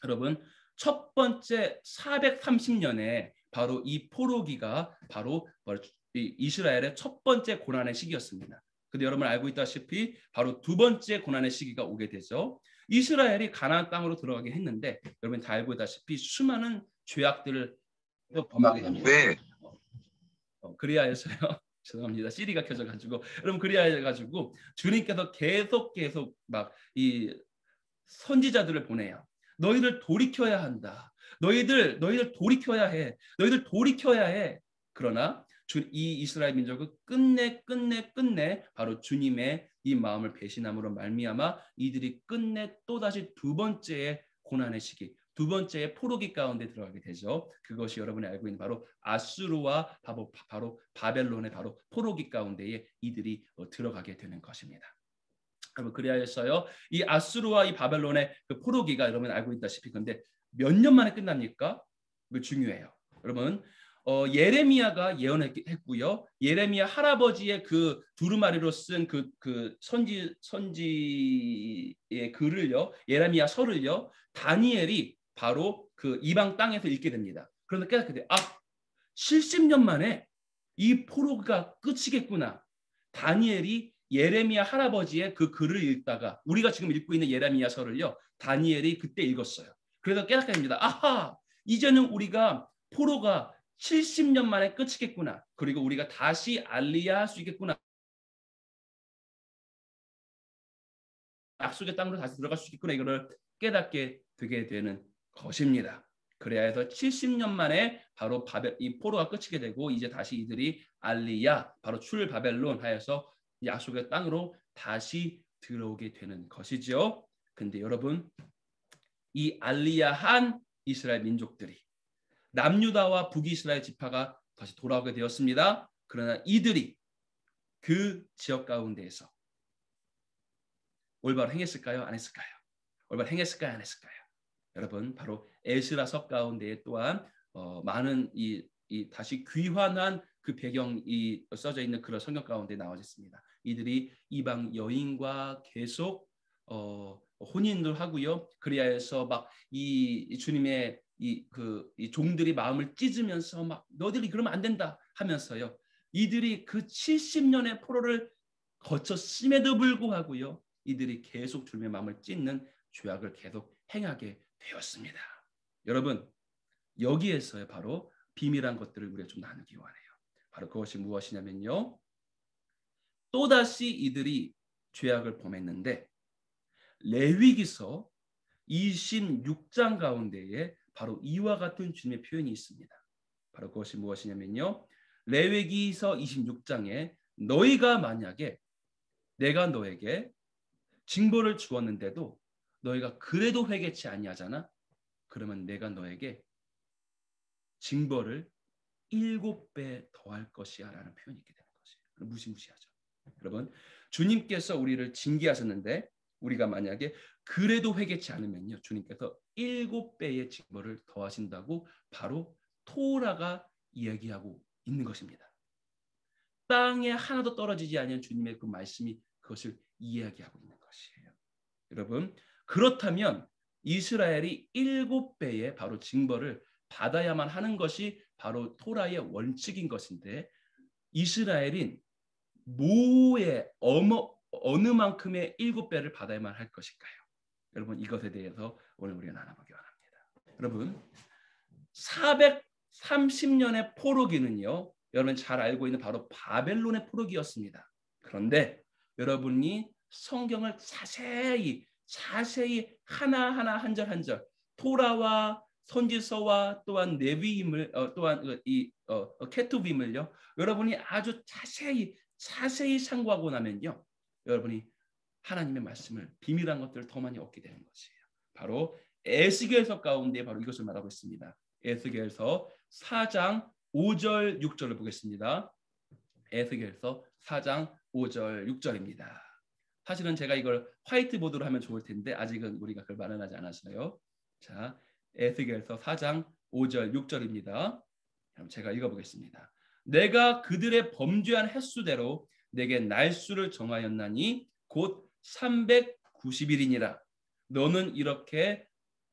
여러분 첫 번째 430년에 바로 이 포로기가 바로 이스라엘의 첫 번째 고난의 시기였습니다. 근데 여러분 알고 있다시피 바로 두 번째 고난의 시기가 오게 되죠. 이스라엘이 가나안 땅으로 들어가게 했는데 여러분 다 알고 있다시피 수많은 죄악들을 범하게 됩니다. 네. 그리하여서요. 죄송합니다. CD가 켜져가지고 여러분 그리하여가지고 주님께서 계속 막 이 선지자들을 보내요. 너희들 돌이켜야 한다. 너희들 돌이켜야 해. 너희들 돌이켜야 해. 그러나 이 이스라엘 민족은 끝내 바로 주님의 이 마음을 배신함으로 말미암아 이들이 끝내 또다시 두 번째의 고난의 시기, 두 번째의 포로기 가운데 들어가게 되죠. 그것이 여러분이 알고 있는 바로 아수르와 바로 바벨론의 바로 포로기 가운데에 이들이 들어가게 되는 것입니다. 여러분, 그리하여서요, 이 아수르와 이 바벨론의 그 포로기가 여러분 알고 있다시피 근데 몇 년 만에 끝납니까? 그 중요해요. 여러분, 예레미야가 예언했고요. 예레미야 할아버지의 그 두루마리로 쓴 그 선지의 글을요, 예레미야 서를요, 다니엘이 바로 그 이방 땅에서 읽게 됩니다. 그런데 깨닫게 돼. 70년 만에 이 포로가 끝이겠구나. 다니엘이 예레미야 할아버지의 그 글을 읽다가 우리가 지금 읽고 있는 예레미야서를요, 다니엘이 그때 읽었어요. 그래서 깨닫게 됩니다. 아하, 이제는 우리가 포로가 70년 만에 끝이겠구나. 그리고 우리가 다시 알리야 할 수 있겠구나. 약속의 땅으로 다시 들어갈 수 있겠구나. 이거를 깨닫게 되게 되는 것입니다. 그래야 해서 70년 만에 바로 이 포로가 끝이게 되고 이제 다시 이들이 알리야, 바로 출바벨론 하여서 약속의 땅으로 다시 들어오게 되는 것이죠. 근데 여러분, 이 알리야한 이스라엘 민족들이 남유다와 북이스라엘 지파가 다시 돌아오게 되었습니다. 그러나 이들이 그 지역 가운데에서 올바로 행했을까요? 안 했을까요? 올바로 행했을까요? 안 했을까요? 여러분, 바로 에스라서 가운데에 또한 많은 이 다시 귀환한 그 배경이 써져 있는 그런 성경 가운데 나와있습니다. 이들이 이방 여인과 계속 혼인을 하고요. 그리하여서 막 이 주님의 이 종들이 마음을 찢으면서 막 너희들이 그러면 안 된다 하면서요. 이들이 그 70년의 포로를 거쳤음에도 불구하고요. 이들이 계속 주님의 마음을 찢는 죄악을 계속 행하게 되었습니다. 여러분, 여기에서요 바로 비밀한 것들을 우리가 좀 나누기 원해요. 바로 그것이 무엇이냐면요, 또다시 이들이 죄악을 범했는데 레위기서 26장 가운데에 바로 이와 같은 주님의 표현이 있습니다. 바로 그것이 무엇이냐면요, 레위기서 26장에 너희가 만약에 내가 너에게 징벌을 주었는데도 너희가 그래도 회개치 아니하잖아. 그러면 내가 너에게 징벌을 7배 더할 것이야 라는 표현이 있게 되는 것이에요. 무시무시하죠. 여러분, 주님께서 우리를 징계하셨는데 우리가 만약에 그래도 회개치 않으면요, 주님께서 7배의 징벌을 더하신다고 바로 토라가 이야기하고 있는 것입니다. 땅에 하나도 떨어지지 않은 주님의 그 말씀이 그것을 이야기하고 있는 것이에요. 여러분, 그렇다면 이스라엘이 7배의 바로 징벌을 받아야만 하는 것이 바로 토라의 원칙인 것인데 이스라엘인 뭐의 어느 만큼의 7배를 받아야만 할 것일까요? 여러분, 이것에 대해서 오늘 우리가 나눠보기 원합니다. 여러분, 430년의 포로기는요, 여러분 잘 알고 있는 바로 바벨론의 포로기였습니다. 그런데 여러분이 성경을 자세히 하나하나 한 절 한 절 토라와 선지서와 또한 레위임을 또한 이 케투빔을요, 여러분이 아주 자세히 참고하고 나면요, 여러분이 하나님의 말씀을 비밀한 것들을 더 많이 얻게 되는 것이에요. 바로 에스겔서 가운데 바로 이것을 말하고 있습니다. 에스겔서 4장 5절 6절을 보겠습니다. 에스겔서 4장 5절 6절입니다. 사실은 제가 이걸 화이트보드로 하면 좋을 텐데 아직은 우리가 그걸 마련하지 않았어요. 자, 에스겔서 4장 5절 6절입니다. 그럼 제가 읽어보겠습니다. 내가 그들의 범죄한 횟수대로 내게 날수를 정하였나니 곧 390일이니라. 너는 이렇게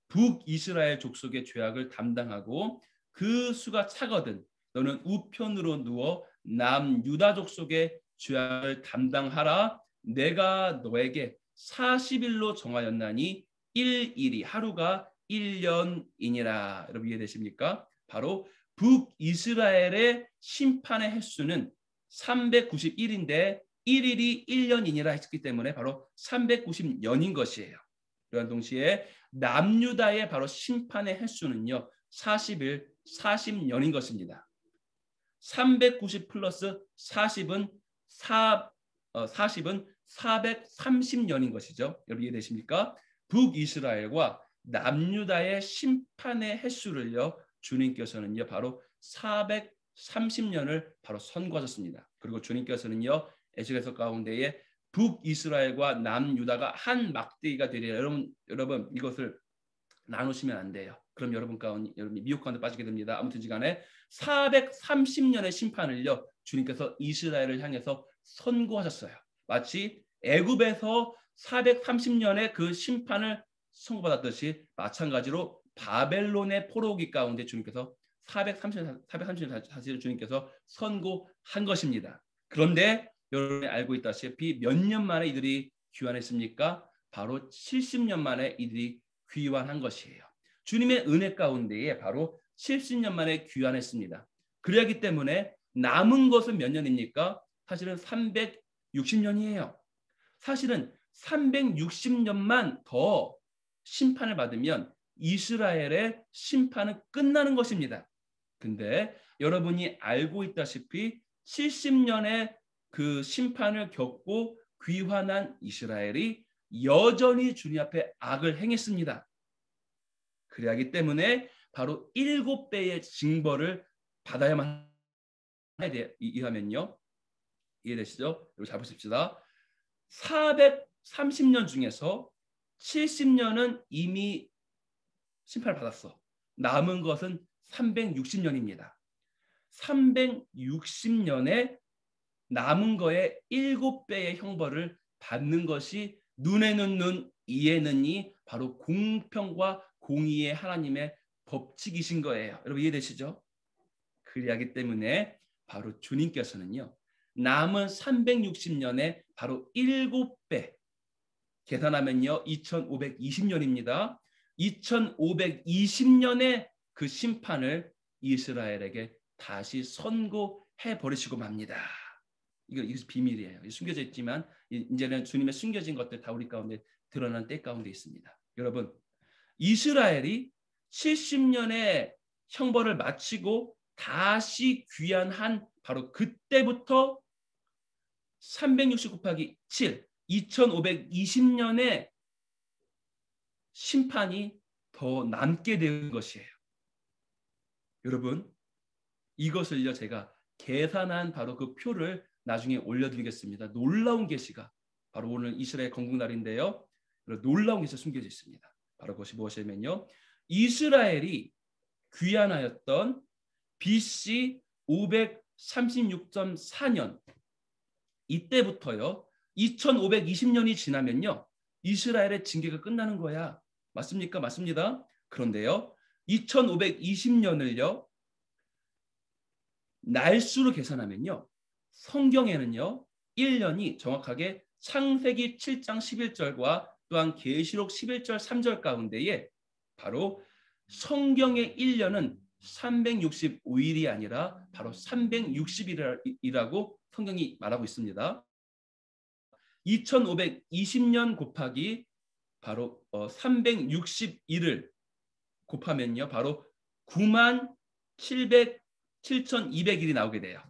북이스라엘 족속의 죄악을 담당하고 그 수가 차거든 너는 우편으로 누워 남유다 족속의 죄악을 담당하라. 내가 너에게 40일로 정하였나니 1일이 하루가 1년이니라. 여러분 이해되십니까? 바로 북이스라엘의 심판의 횟수는 391인데 1일이 1년이니라 했기 때문에 바로 390년인 것이에요. 또한 동시에 남유다의 바로 심판의 횟수는요 40일 40년인 것입니다. 390 플러스 40은 40은 430년인 것이죠. 여러분 이해되십니까? 북이스라엘과 남유다의 심판의 횟수를요 주님께서는요 바로 430년을 바로 선고하셨습니다. 그리고 주님께서는요 에스겔서 가운데에 북이스라엘과 남유다가 한 막대기가 되리라. 여러분 이것을 나누시면 안 돼요. 그럼 여러분 미혹 가운데 빠지게 됩니다. 아무튼지간에 430년의 심판을요 주님께서 이스라엘을 향해서 선고하셨어요. 마치 애굽에서 430년의 그 심판을 선고받았듯이 마찬가지로 바벨론의 포로기 가운데 주님께서 430년 사실을 주님께서 선고한 것입니다. 그런데 여러분이 알고 있다시피 몇 년 만에 이들이 귀환했습니까? 바로 70년 만에 이들이 귀환한 것이에요. 주님의 은혜 가운데에 바로 70년 만에 귀환했습니다. 그러기 때문에 남은 것은 몇 년입니까? 사실은 360년이에요. 사실은 360년만 더 심판을 받으면 이스라엘의 심판은 끝나는 것입니다. 근데 여러분이 알고 있다시피 70년의 그 심판을 겪고 귀환한 이스라엘이 여전히 주님 앞에 악을 행했습니다. 그래야하기 때문에 바로 7배의 징벌을 받아야만 이하면요. 이해되시죠? 여러분 잘 보십시다. 430년 중에서 70년은 이미 심판을 받았어. 남은 것은 360년입니다. 360년에 남은 거에 7배의 형벌을 받는 것이 눈에는 눈, 이에는 이, 바로 공평과 공의의 하나님의 법칙이신 거예요. 여러분 이해되시죠? 그리하기 때문에 바로 주님께서는요. 남은 360년에 바로 7배 계산하면요. 2520년입니다. 2520년의 그 심판을 이스라엘에게 다시 선고해 버리시고 맙니다. 이것이 비밀이에요. 숨겨져 있지만 이제는 주님의 숨겨진 것들 다 우리 가운데 드러난 때 가운데 있습니다. 여러분, 이스라엘이 70년의 형벌을 마치고 다시 귀환한 바로 그때부터 360 곱하기 7, 2520년의 심판이 더 남게 된 것이에요. 여러분, 이것을요 제가 계산한 바로 그 표를 나중에 올려드리겠습니다. 놀라운 계시가 바로 오늘 이스라엘 건국날인데요. 놀라운 계시가 숨겨져 있습니다. 바로 그것이 무엇이냐면요. 이스라엘이 귀환하였던 BC 536.4년 이때부터요. 2520년이 지나면요. 이스라엘의 징계가 끝나는 거야. 맞습니까? 맞습니다. 그런데요. 2520년을요. 날수로 계산하면요. 성경에는요. 1년이 정확하게 창세기 7장 11절과 또한 계시록 11절 3절 가운데에 바로 성경의 1년은 365일이 아니라 바로 360일이라고 성경이 말하고 있습니다. 2520년 곱하기 바로 361을 곱하면요. 바로 97,200일이 나오게 돼요.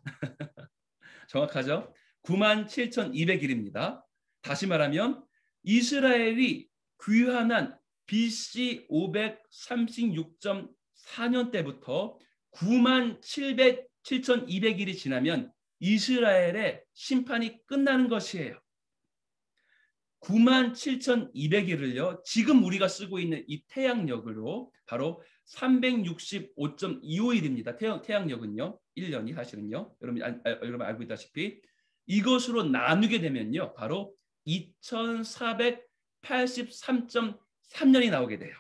정확하죠? 97,200일입니다. 다시 말하면 이스라엘이 귀환한 BC 536.4년 때부터 97,200일이 지나면 이스라엘의 심판이 끝나는 것이에요. 97,200일을요. 지금 우리가 쓰고 있는 이 태양력으로 바로 365.25일입니다. 태양력은요. 1년이 사실은요. 여러분 알고 있다시피 이것으로 나누게 되면요. 바로 2483.3년이 나오게 돼요.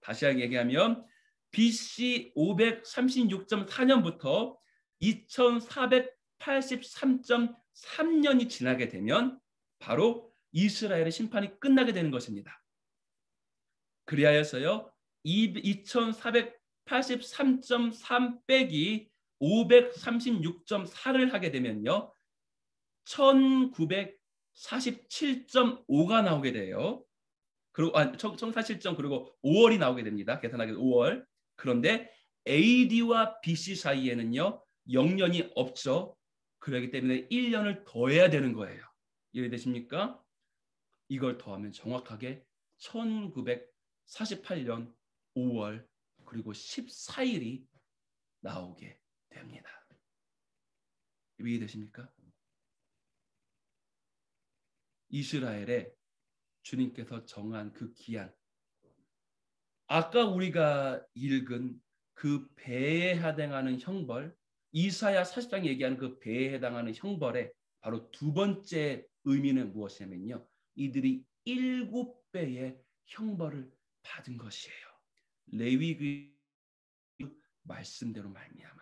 다시 얘기하면 BC 536.4년부터 2483.3년이 지나게 되면 바로 이스라엘의 심판이 끝나게 되는 것입니다. 그리하여서요. 2483.3 빼기 536.4를 하게 되면요. 1947.5가 나오게 돼요. 그리고 1947점 그리고 5월이 나오게 됩니다. 계산하기 5월. 그런데 AD와 BC 사이에는요. 0년이 없죠. 그렇기 때문에 1년을 더해야 되는 거예요. 이해되십니까? 이걸 더하면 정확하게 1948년 5월 그리고 14일이 나오게 됩니다. 이해되십니까? 이스라엘에 주님께서 정한 그 기한, 아까 우리가 읽은 그 배에 해당하는 형벌, 이사야 40장에 얘기하는 그 배에 해당하는 형벌의 바로 두 번째 의미는 무엇이냐면요, 이들이 7배의 형벌을 받은 것이에요. 레위기 말씀대로 말미암아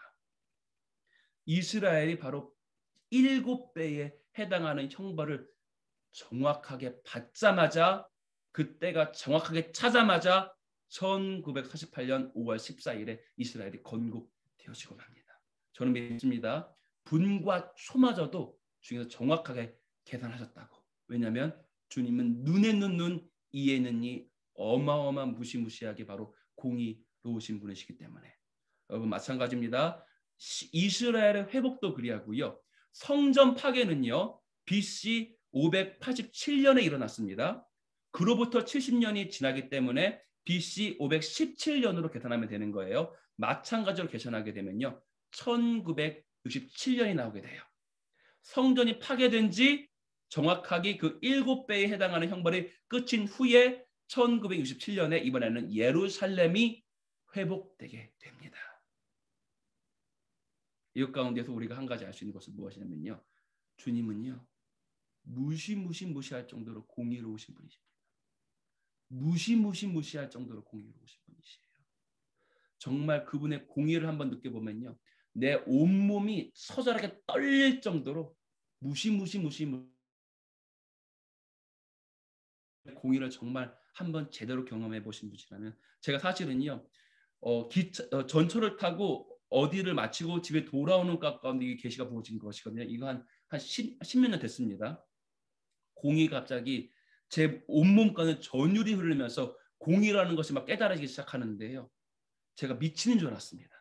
이스라엘이 바로 7배에 해당하는 형벌을 정확하게 받자마자, 그때가 정확하게 차자마자 1948년 5월 14일에 이스라엘이 건국되어지고 맙니다. 저는 믿습니다. 분과 초마저도 주님께서 정확하게 계산하셨다고. 왜냐하면 주님은 눈에 있는 눈, 이에 있는 이, 어마어마한 무시무시하게 바로 공의로우신 분이시기 때문에. 여러분 마찬가지입니다. 이스라엘의 회복도 그리하고요. 성전 파괴는요, BC 587년에 일어났습니다. 그로부터 70년이 지나기 때문에 BC 517년으로 계산하면 되는 거예요. 마찬가지로 계산하게 되면요, 1967년이 나오게 돼요. 성전이 파괴된 지 정확하게 그 7배에 해당하는 형벌이 끝인 후에 1967년에 이번에는 예루살렘이 회복되게 됩니다. 이것 가운데서 우리가 한 가지 알 수 있는 것은 무엇이냐면요, 주님은요, 무시할 정도로 공의로우신 분이십니다. 무시할 정도로 공의로우신 분이시에요. 정말 그분의 공의를 한번 느껴보면요, 내 온몸이 처절하게 떨릴 정도로 공의를 정말 한번 제대로 경험해 보신 분이라면, 제가 사실은요, 전철을 타고 어디를 마치고 집에 돌아오는 가운데 이 계시가 부어진 것이거든요. 이거 한 10몇 년 됐습니다. 공의가 갑자기 제 온몸가는 전율이 흐르면서 공의라는 것이 막 깨달아지기 시작하는데요, 제가 미치는 줄 알았습니다.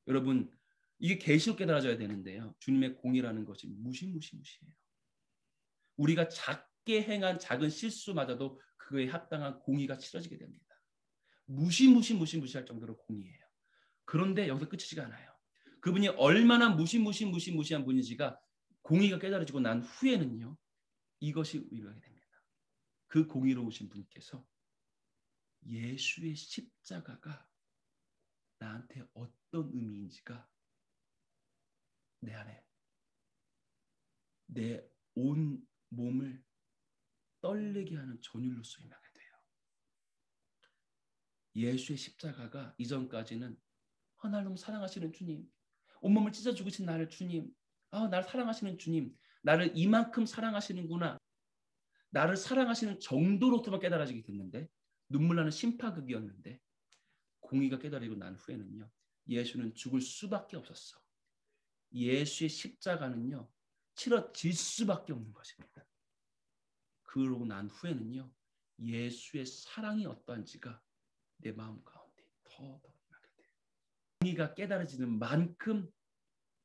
여러분, 이게 계시로 깨달아져야 되는데요, 주님의 공의라는 것이 무시해요. 우리가 작게 행한 작은 실수마저도 그거에 합당한 공의가 치러지게 됩니다. 무시할 정도로 공의해요. 그런데 여기서 끝이지가 않아요. 그분이 얼마나 무시한 분인지가 공의가 깨달아지고 난 후에는요, 이것이 의미하게 됩니다. 그 공의로우신 분께서 예수의 십자가가 나한테 어떤 의미인지가 내 안에, 내 온 몸을 떨리게 하는 전율로서 임하게 돼요. 예수의 십자가가 이전까지는 날 너무 사랑하시는 주님, 온몸을 찢어 죽으신 나를 주님, 나를 사랑하시는 주님, 나를 이만큼 사랑하시는구나, 나를 사랑하시는 정도로부터만 깨달아지게 됐는데, 눈물 나는 심파극이었는데, 공의가 깨달아지고 난 후에는요, 예수는 죽을 수밖에 없었어. 예수의 십자가는요, 치러질 수밖에 없는 것입니다. 그러고 난 후에는요, 예수의 사랑이 어떠한지가 내 마음 가운데 더 임하게 돼요. 공의가 깨달아지는 만큼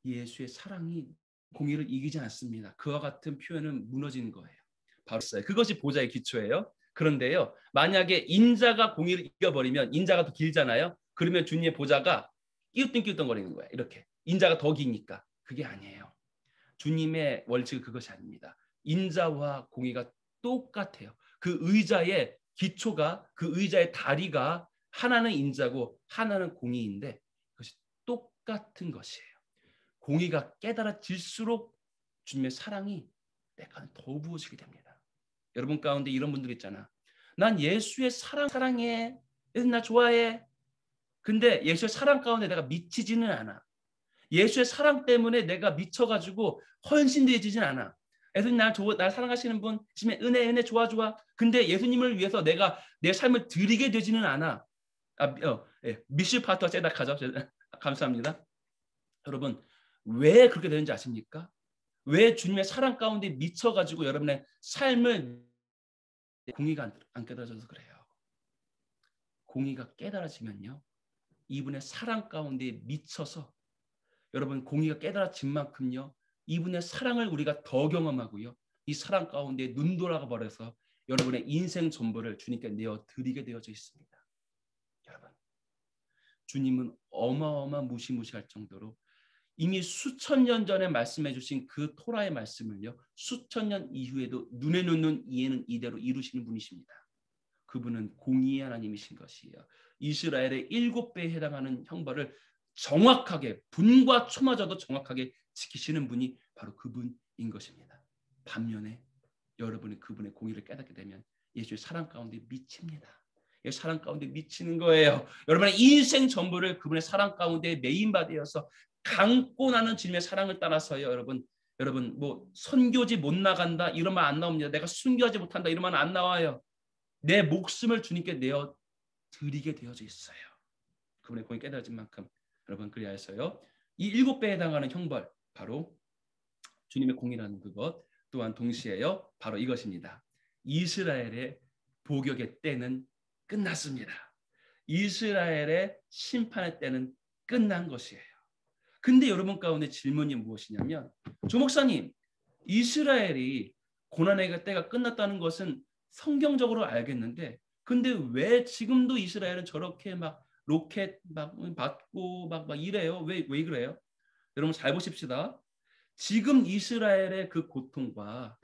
예수의 사랑이 공의를 이기지 않습니다. 그와 같은 표현은 무너지는 거예요. 바로 그것이 보좌의 기초예요. 그런데요, 만약에 인자가 공의를 이겨버리면, 인자가 더 길잖아요. 그러면 주님의 보좌가 끼우뚱끼우뚱거리는 거예요. 이렇게 인자가 더 기니까. 그게 아니에요. 주님의 원칙은 그것이 아닙니다. 인자와 공의가 똑같아요. 그 의자의 기초가, 그 의자의 다리가 하나는 인자고 하나는 공의인데, 그것이 똑같은 것이에요. 공의가 깨달아질수록 주님의 사랑이 내가 더 부어지게 됩니다. 여러분 가운데 이런 분들 있잖아. 난 예수의 사랑해. 나 좋아해. 근데 예수의 사랑 가운데 내가 미치지는 않아. 예수의 사랑 때문에 내가 미쳐가지고 헌신되어지진 않아. 예수님 날 사랑하시는 분, 은혜 좋아. 근데 예수님을 위해서 내가 내 삶을 드리게 되지는 않아. 미시 파트가 세닥하죠. 감사합니다. 여러분, 왜 그렇게 되는지 아십니까? 왜 주님의 사랑 가운데 미쳐가지고 여러분의 삶을, 공의가 안 깨달아져서 그래요. 공의가 깨달아지면요, 이분의 사랑 가운데 미쳐서, 여러분 공의가 깨달아진 만큼요, 이분의 사랑을 우리가 더 경험하고요, 이 사랑 가운데 눈 돌아가 버려서 여러분의 인생 전부를 주님께 내어 드리게 되어져 있습니다. 주님은 무시무시할 정도로 이미 수천 년 전에 말씀해 주신 그 토라의 말씀을요, 수천 년 이후에도 눈에 놓는 이해는 이대로 이루시는 분이십니다. 그분은 공의의 하나님이신 것이에요. 이스라엘의 7배에 해당하는 형벌을 정확하게, 분과 초마저도 정확하게 지키시는 분이 바로 그분인 것입니다. 반면에 여러분이 그분의 공의를 깨닫게 되면 예수의 사랑 가운데 미칩니다. 사랑 가운데 미치는 거예요. 여러분의 인생 전부를 그분의 사랑 가운데 메인바디여서 감고 나는 주님의 사랑을 따라서요. 여러분 뭐 선교지 못 나간다 이런 말 안 나옵니다. 내가 순교하지 못한다 이런 말 안 나와요. 내 목숨을 주님께 내어 드리게 되어져 있어요. 그분의 공이 깨달아진 만큼 여러분 그리하여서요. 이 7배에 해당하는 형벌 바로 주님의 공이라는 그것 또한 동시에요. 바로 이것입니다. 이스라엘의 복역의 때는 끝났습니다. 이스라엘의 심판의 때는 끝난 것이에요. 근데 여러분 가운데 질문이 무엇이냐면 조 목사님 이스라엘이 고난의 때가 끝났다는 것은 성경적으로 알겠는데 근데 왜 지금도 이스라엘은 저렇게 막 로켓 막 받고 막 이래요? 왜 그래요? 여러분 잘 보십시다. 지금 이스라엘의 그 고통과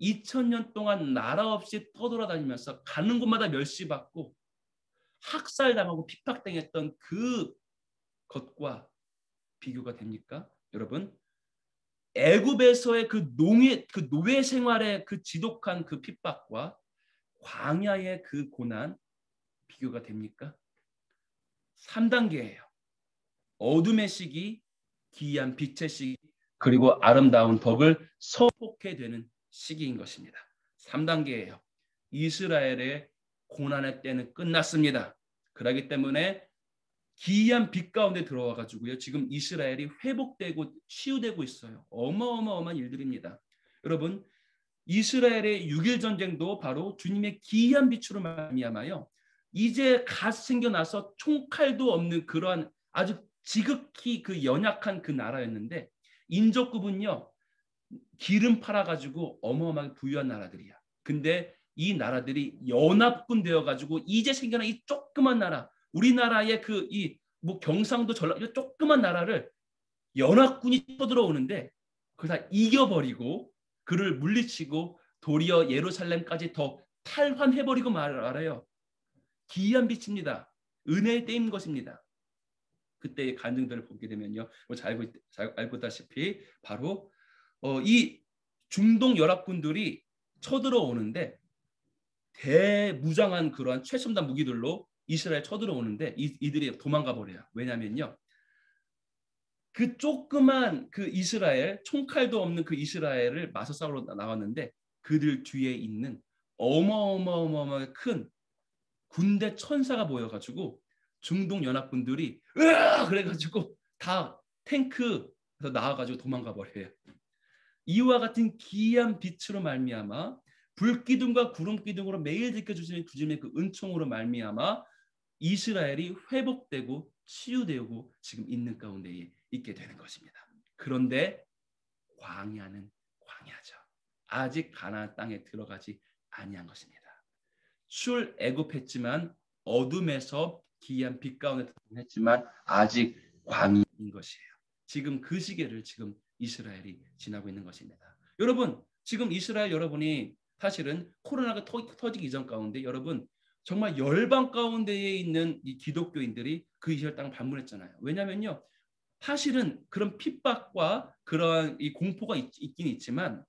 2000년 동안 나라 없이 떠돌아다니면서 가는 곳마다 멸시받고 학살당하고 핍박당했던 그 것과 비교가 됩니까? 여러분 애굽에서의 그 노예 생활의 그 지독한 그 핍박과 광야의 그 고난 비교가 됩니까? 3단계예요. 어둠의 시기, 기이한 빛의 시기, 그리고 아름다운 덕을 서복해 되는 시기인 것입니다. 3단계예요. 이스라엘의 고난의 때는 끝났습니다. 그렇기 때문에 기이한 빛 가운데 들어와 가지고요. 지금 이스라엘이 회복되고 치유되고 있어요. 어마어마한 일들입니다. 여러분, 이스라엘의 6.1 전쟁도 바로 주님의 기이한 빛으로 말미암아요. 이제 갓 생겨나서 총칼도 없는 그러한 아주 지극히 그 연약한 그 나라였는데 인접급은요. 기름 팔아 가지고 어마어마하게 부유한 나라들이야. 근데 이 나라들이 연합군 되어 가지고 이제 생겨난 이 조그만 나라 우리나라의 그 이 뭐 경상도 전라 이 조그만 나라를 연합군이 쳐들어오는데 그걸 다 이겨버리고 그를 물리치고 도리어 예루살렘까지 더 탈환해버리고 말아요. 기이한 빛입니다. 은혜의 때인 것입니다. 그때의 간증들을 보게 되면요, 잘 알고 있다시피 바로 이 중동 연합군들이 쳐들어오는데 대무장한 그러한 최첨단 무기들로 이스라엘 쳐들어오는데 이들이 도망가 버려요. 왜냐면요. 그 조그만 그 이스라엘 총칼도 없는 그 이스라엘을 맞서 싸우러 나왔는데 그들 뒤에 있는 어마어마하게 큰 군대 천사가 모여가지고 중동 연합군들이 으아 그래가지고 다 탱크에서 나와가지고 도망가 버려요. 이와 같은 기이한 빛으로 말미암아 불기둥과 구름기둥으로 매일 지켜주시는 주님의 그 은총으로 말미암아 이스라엘이 회복되고 치유되고 지금 있는 가운데에 있게 되는 것입니다. 그런데 광야는 광야죠. 아직 가나안 땅에 들어가지 아니한 것입니다. 출애굽했지만 어둠에서 기이한 빛 가운데 들어갔지만 아직 광야인 것이에요. 지금 그 시기를 지금 이스라엘이 지나고 있는 것입니다. 여러분 지금 이스라엘 여러분이 사실은 코로나가 터지기 이전 가운데 여러분 정말 열방 가운데에 있는 이 기독교인들이 그 이스라엘 땅을 방문했잖아요. 왜냐면요. 사실은 그런 핍박과 그런 이 공포가 있긴 있지만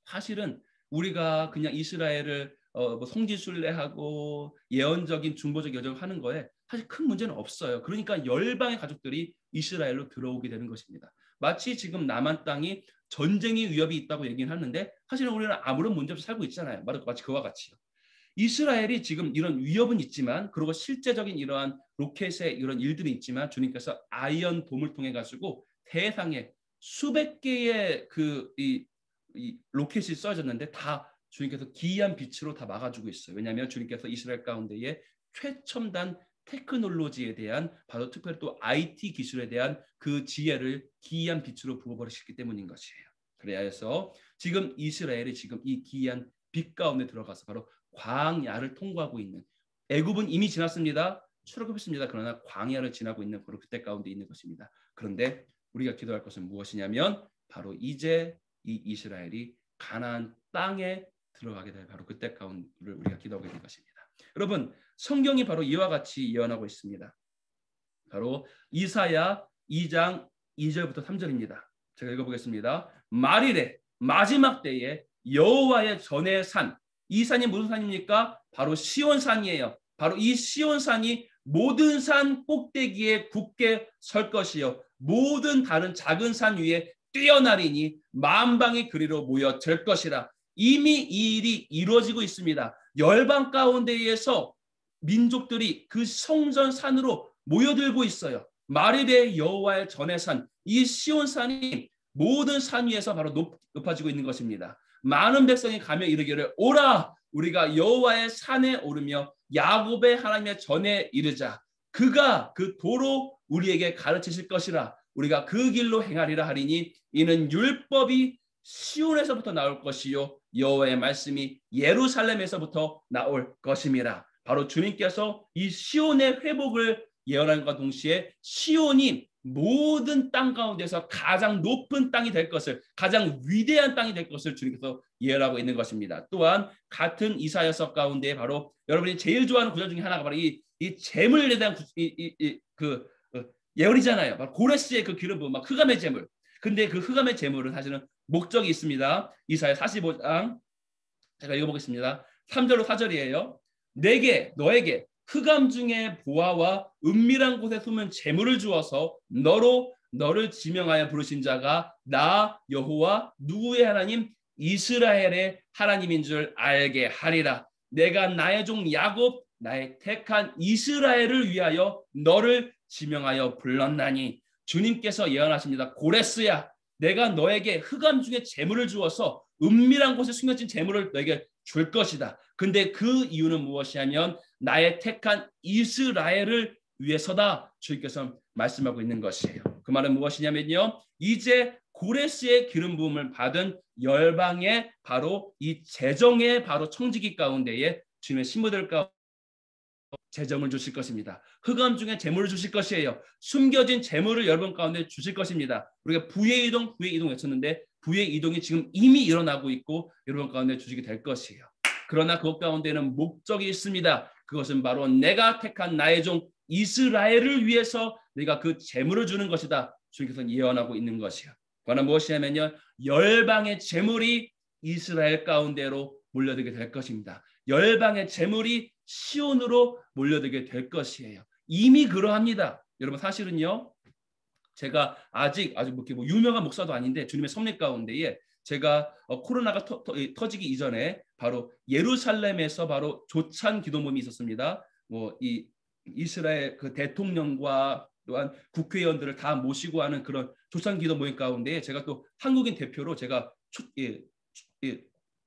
사실은 우리가 그냥 이스라엘을 뭐 성지순례하고 예언적인 중보적 여정을 하는 거에 사실 큰 문제는 없어요. 그러니까 열방의 가족들이 이스라엘로 들어오게 되는 것입니다. 마치 지금 남한 땅이 전쟁의 위협이 있다고 얘기는 하는데 사실은 우리는 아무런 문제 없이 살고 있잖아요. 마치 그와 같이요. 이스라엘이 지금 이런 위협은 있지만 그리고 실제적인 이러한 로켓의 이런 일들이 있지만 주님께서 아이언 돔을 통해 가지고 대상에 수백 개의 이 로켓이 쏘아졌는데 다 주님께서 기이한 빛으로 다 막아주고 있어요. 왜냐하면 주님께서 이스라엘 가운데에 최첨단 테크놀로지에 대한 바로 특별히 또 IT 기술에 대한 그 지혜를 기이한 빛으로 부어버리셨기 때문인 것이에요. 그래서 지금 이스라엘이 지금 이 기이한 빛 가운데 들어가서 바로 광야를 통과하고 있는 애굽은 이미 지났습니다. 출애굽했습니다. 그러나 광야를 지나고 있는 바로 그때 가운데 있는 것입니다. 그런데 우리가 기도할 것은 무엇이냐면 바로 이제 이 이스라엘이 가나안 땅에 들어가게 될 바로 그때 가운데를 우리가 기도하게 될 것입니다. 여러분, 성경이 바로 이와 같이 예언하고 있습니다. 바로 이사야 2장 2절부터 3절입니다. 제가 읽어보겠습니다. 말이래 마지막 때에 여호와의 전의 산, 이 산이 무슨 산입니까? 바로 시온산이에요. 바로 이 시온산이 모든 산 꼭대기에 굳게 설 것이요 모든 다른 작은 산 위에 뛰어나리니 만방이 그리로 모여들 것이라. 이미 이 일이 이루어지고 있습니다. 열방 가운데에서 민족들이 그 성전 산으로 모여들고 있어요. 마리레 여호와의 전의 산, 이 시온산이 모든 산 위에서 바로 높아지고 있는 것입니다. 많은 백성이 가며 이르기를 오라 우리가 여호와의 산에 오르며 야곱의 하나님의 전에 이르자. 그가 그 도로 우리에게 가르치실 것이라. 우리가 그 길로 행하리라 하리니 이는 율법이 시온에서부터 나올 것이요 여호와의 말씀이 예루살렘에서부터 나올 것임이라. 바로 주님께서 이 시온의 회복을 예언함과 동시에 시온이 모든 땅 가운데서 가장 높은 땅이 될 것을, 가장 위대한 땅이 될 것을 주님께서 예언하고 있는 것입니다. 또한 같은 이사야서 가운데 바로 여러분이 제일 좋아하는 구절 중에 하나가 바로 이 재물에 대한 예언이잖아요. 바로 고레스의 그 기름 부음, 막 흑암의 재물. 근데 그 흑암의 재물은 사실은 목적이 있습니다. 이사야 45장 제가 읽어보겠습니다. 3절로 4절이에요. 너에게 흑암 중에 보화와 은밀한 곳에 숨은 재물을 주어서 너를 지명하여 부르신 자가 나 여호와 누구의 하나님 이스라엘의 하나님인 줄 알게 하리라. 내가 나의 종 야곱 나의 택한 이스라엘을 위하여 너를 지명하여 불렀나니. 주님께서 예언하십니다. 고레스야, 내가 너에게 흑암 중에 재물을 주어서 은밀한 곳에 숨겨진 재물을 너에게 줄 것이다. 근데 그 이유는 무엇이냐면 나의 택한 이스라엘을 위해서다. 주님께서 말씀하고 있는 것이에요. 그 말은 무엇이냐면요, 이제 고레스의 기름 부음을 받은 열방의 바로 이 재정의 바로 청지기 가운데에 주님의 신부들 가운데 재정을 주실 것입니다. 흑암 중에 재물을 주실 것이에요. 숨겨진 재물을 여러분 가운데 주실 것입니다. 우리가 부의 이동 외쳤는데 부의 이동이 지금 이미 일어나고 있고 여러분 가운데 주시게 될 것이에요. 그러나 그것 가운데는 목적이 있습니다. 그것은 바로 내가 택한 나의 종 이스라엘을 위해서 내가 그 재물을 주는 것이다. 주님께서 예언하고 있는 것이요. 그러나 무엇이냐면요, 열방의 재물이 이스라엘 가운데로 몰려들게 될 것입니다. 열방의 재물이 시온으로 몰려들게 될 것이에요. 이미 그러합니다. 여러분, 사실은요, 제가 아직 뭐 유명한 목사도 아닌데 주님의 섭리 가운데에 제가 코로나가 터지기 이전에 바로 예루살렘에서 바로 조찬 기도 모임이 있었습니다. 뭐 이 이스라엘 그 대통령과 또한 국회의원들을 다 모시고 하는 그런 조찬 기도 모임 가운데 제가 또 한국인 대표로 제가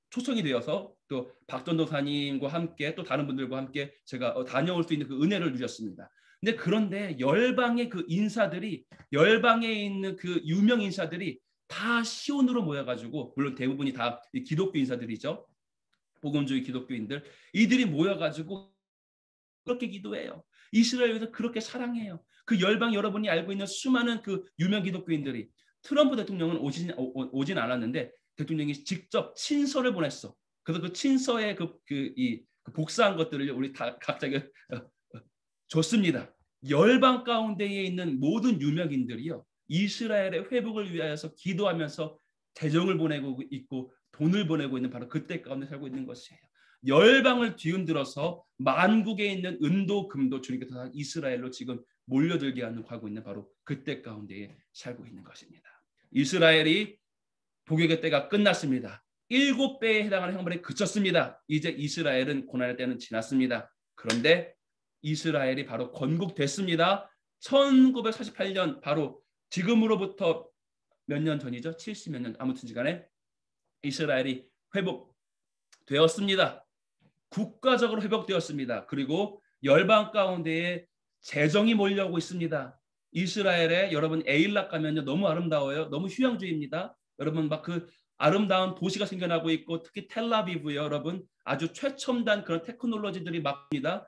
초청이 되어서 또 박전도사님과 함께 또 다른 분들과 함께 제가 다녀올 수 있는 그 은혜를 누렸습니다. 그런데 열방의 그 인사들이, 열방에 있는 그 유명 인사들이 다 시온으로 모여가지고, 물론 대부분이 다 기독교 인사들이죠. 복음주의 기독교인들, 이들이 모여가지고 그렇게 기도해요. 이스라엘에서 그렇게 사랑해요. 그 열방, 여러분이 알고 있는 수많은 그 유명 기독교인들이, 트럼프 대통령은 오진 않았는데 대통령이 직접 친서를 보냈어. 그래서 그 친서에 그 복사한 것들을 우리 다 각자 줬습니다. 열방 가운데에 있는 모든 유명인들이요, 이스라엘의 회복을 위하여서 기도하면서 재정을 보내고 있고 돈을 보내고 있는 바로 그때 가운데 살고 있는 것이에요. 열방을 뒤흔들어서 만국에 있는 은도 금도 주님께서 이스라엘로 지금 몰려들게 하고 있는 바로 그때 가운데에 살고 있는 것입니다. 이스라엘이 복역의 때가 끝났습니다. 7배에 해당하는 형벌이 그쳤습니다. 이제 이스라엘은 고난의 때는 지났습니다. 그런데 이스라엘이 바로 건국됐습니다. 1948년 바로 지금으로부터 몇 년 전이죠? 70몇 년, 아무튼 시간에 이스라엘이 회복되었습니다. 국가적으로 회복되었습니다. 그리고 열방 가운데에 재정이 몰려오고 있습니다. 이스라엘에 여러분 에일락 가면요, 너무 아름다워요. 너무 휴양지입니다. 여러분 막 그 아름다운 도시가 생겨나고 있고, 특히 텔라비브요, 여러분 아주 최첨단 그런 테크놀로지들이 막입니다.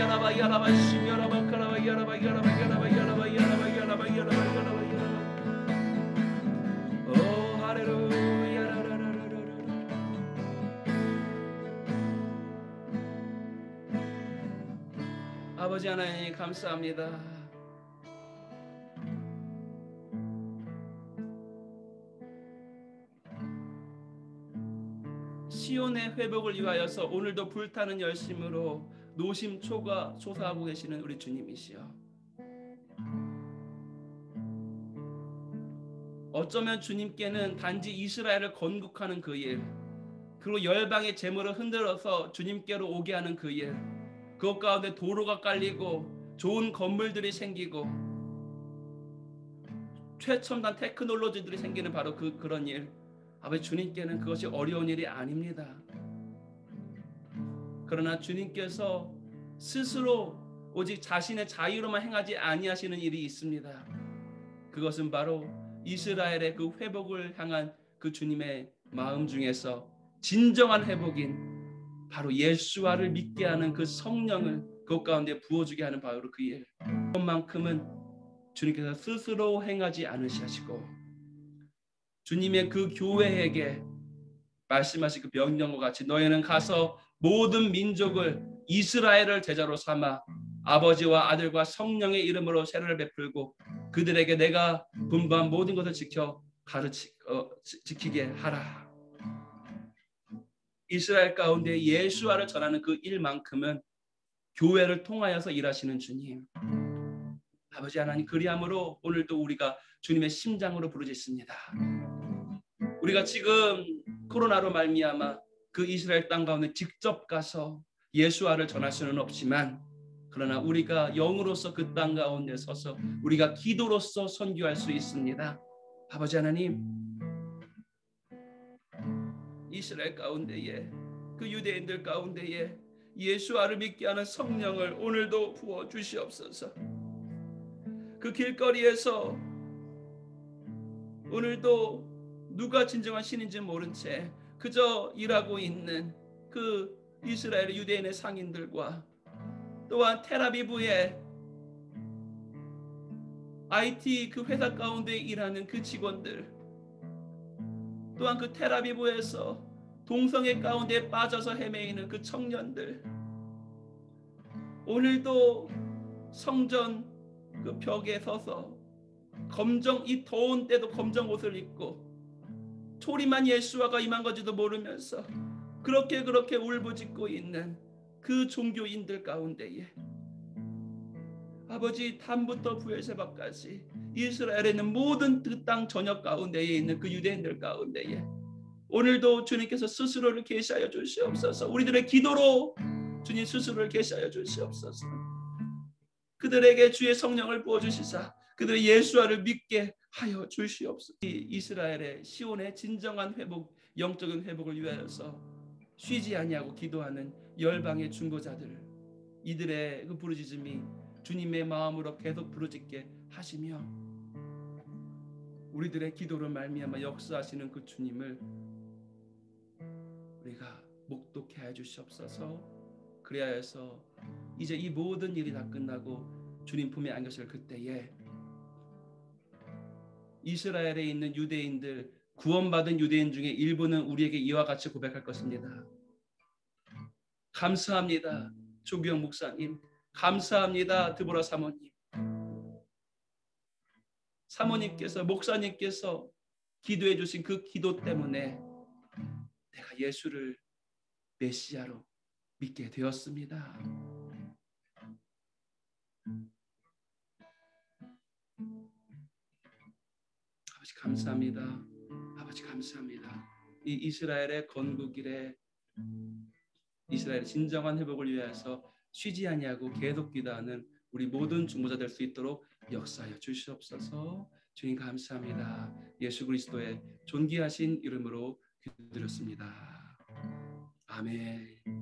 야라바 야라바 시야라바 카라바 야라바 야라바 야라바 야라바 야라바 야라바 야라바 오 할렐루야. 아버지 하나님 감사합니다. 시온의 회복을 위하여서 오늘도 불타는 열심으로 노심초가 솟아하고 계시는 우리 주님이시여, 어쩌면 주님께는 단지 이스라엘을 건국하는 그 일, 그리고 열방의 재물을 흔들어서 주님께로 오게 하는 그 일, 그것 가운데 도로가 깔리고 좋은 건물들이 생기고 최첨단 테크놀로지들이 생기는 바로 그런 일, 아버지 주님께는 그것이 어려운 일이 아닙니다. 그러나 주님께서 스스로 오직 자신의 자유로만 행하지 아니하시는 일이 있습니다. 그것은 바로 이스라엘의 그 회복을 향한 그 주님의 마음 중에서 진정한 회복인 바로 예수와를 믿게 하는 그 성령을 그것 가운데 부어주게 하는 바로 그 일, 그것만큼은 주님께서 스스로 행하지 않으시고 주님의 그 교회에게 말씀하신 그 명령과 같이 너희는 가서 모든 민족을 이스라엘을 제자로 삼아 아버지와 아들과 성령의 이름으로 세례를 베풀고 그들에게 내가 분부한 모든 것을 지키게 하라. 이스라엘 가운데 예수와를 전하는 그 일만큼은 교회를 통하여서 일하시는 주님, 아버지 하나님, 그리함으로 오늘도 우리가 주님의 심장으로 부르짖습니다. 우리가 지금 코로나로 말미암아 그 이스라엘 땅 가운데 직접 가서 예수와를 전할 수는 없지만, 그러나 우리가 영으로서 그 땅 가운데 서서 우리가 기도로서 선교할 수 있습니다. 아버지 하나님, 이스라엘 가운데에 그 유대인들 가운데에 예수와를 믿게 하는 성령을 오늘도 부어 주시옵소서. 그 길거리에서 오늘도 누가 진정한 신인지 모른 채 그저 일하고 있는 그 이스라엘 유대인의 상인들과 또한 텔아비브의 IT 그 회사 가운데 일하는 그 직원들, 또한 그 텔아비브에서 동성애 가운데 빠져서 헤매이는 그 청년들, 오늘도 성전 그 벽에 서서 이 더운 때도 검정 옷을 입고 초림한 예수와가 임한 건지도 모르면서 그렇게 울부짖고 있는 그 종교인들 가운데에 아버지, 단부터 부엘세바까지 이스라엘에 있는 모든 그 땅 전역 가운데에 있는 그 유대인들 가운데에 오늘도 주님께서 스스로를 계시하여 주시옵소서. 우리들의 기도로 주님 스스로를 계시하여 주시옵소서. 그들에게 주의 성령을 부어주시사 그들의 예수와를 믿게 하여 주시옵소서. 이스라엘의 시온의 진정한 회복, 영적인 회복을 위하여서 쉬지 아니하고 기도하는 열방의 중보자들, 이들의 그 부르짖음이 주님의 마음으로 계속 부르짖게 하시며 우리들의 기도를 말미암아 역사하시는 그 주님을 우리가 목독해 하여 주시옵소서. 그리하여서 이제 이 모든 일이 다 끝나고 주님 품에 안겼을 그때에 이스라엘에 있는 유대인들, 구원받은 유대인 중에 일부는 우리에게 이와 같이 고백할 것입니다. 감사합니다, 조규영 목사님. 감사합니다, 드보라 사모님. 사모님께서, 목사님께서 기도해 주신 그 기도 때문에 내가 예수를 메시아로 믿게 되었습니다. 아버지 감사합니다. 아버지 감사합니다. 이 이스라엘의 건국일에 이스라엘의 진정한 회복을 위해서 쉬지 아니하고 계속 기도하는 우리 모든 중보자 될 수 있도록 역사하여 주시옵소서. 주님 감사합니다. 예수 그리스도의 존귀하신 이름으로 기도드렸습니다. 아멘.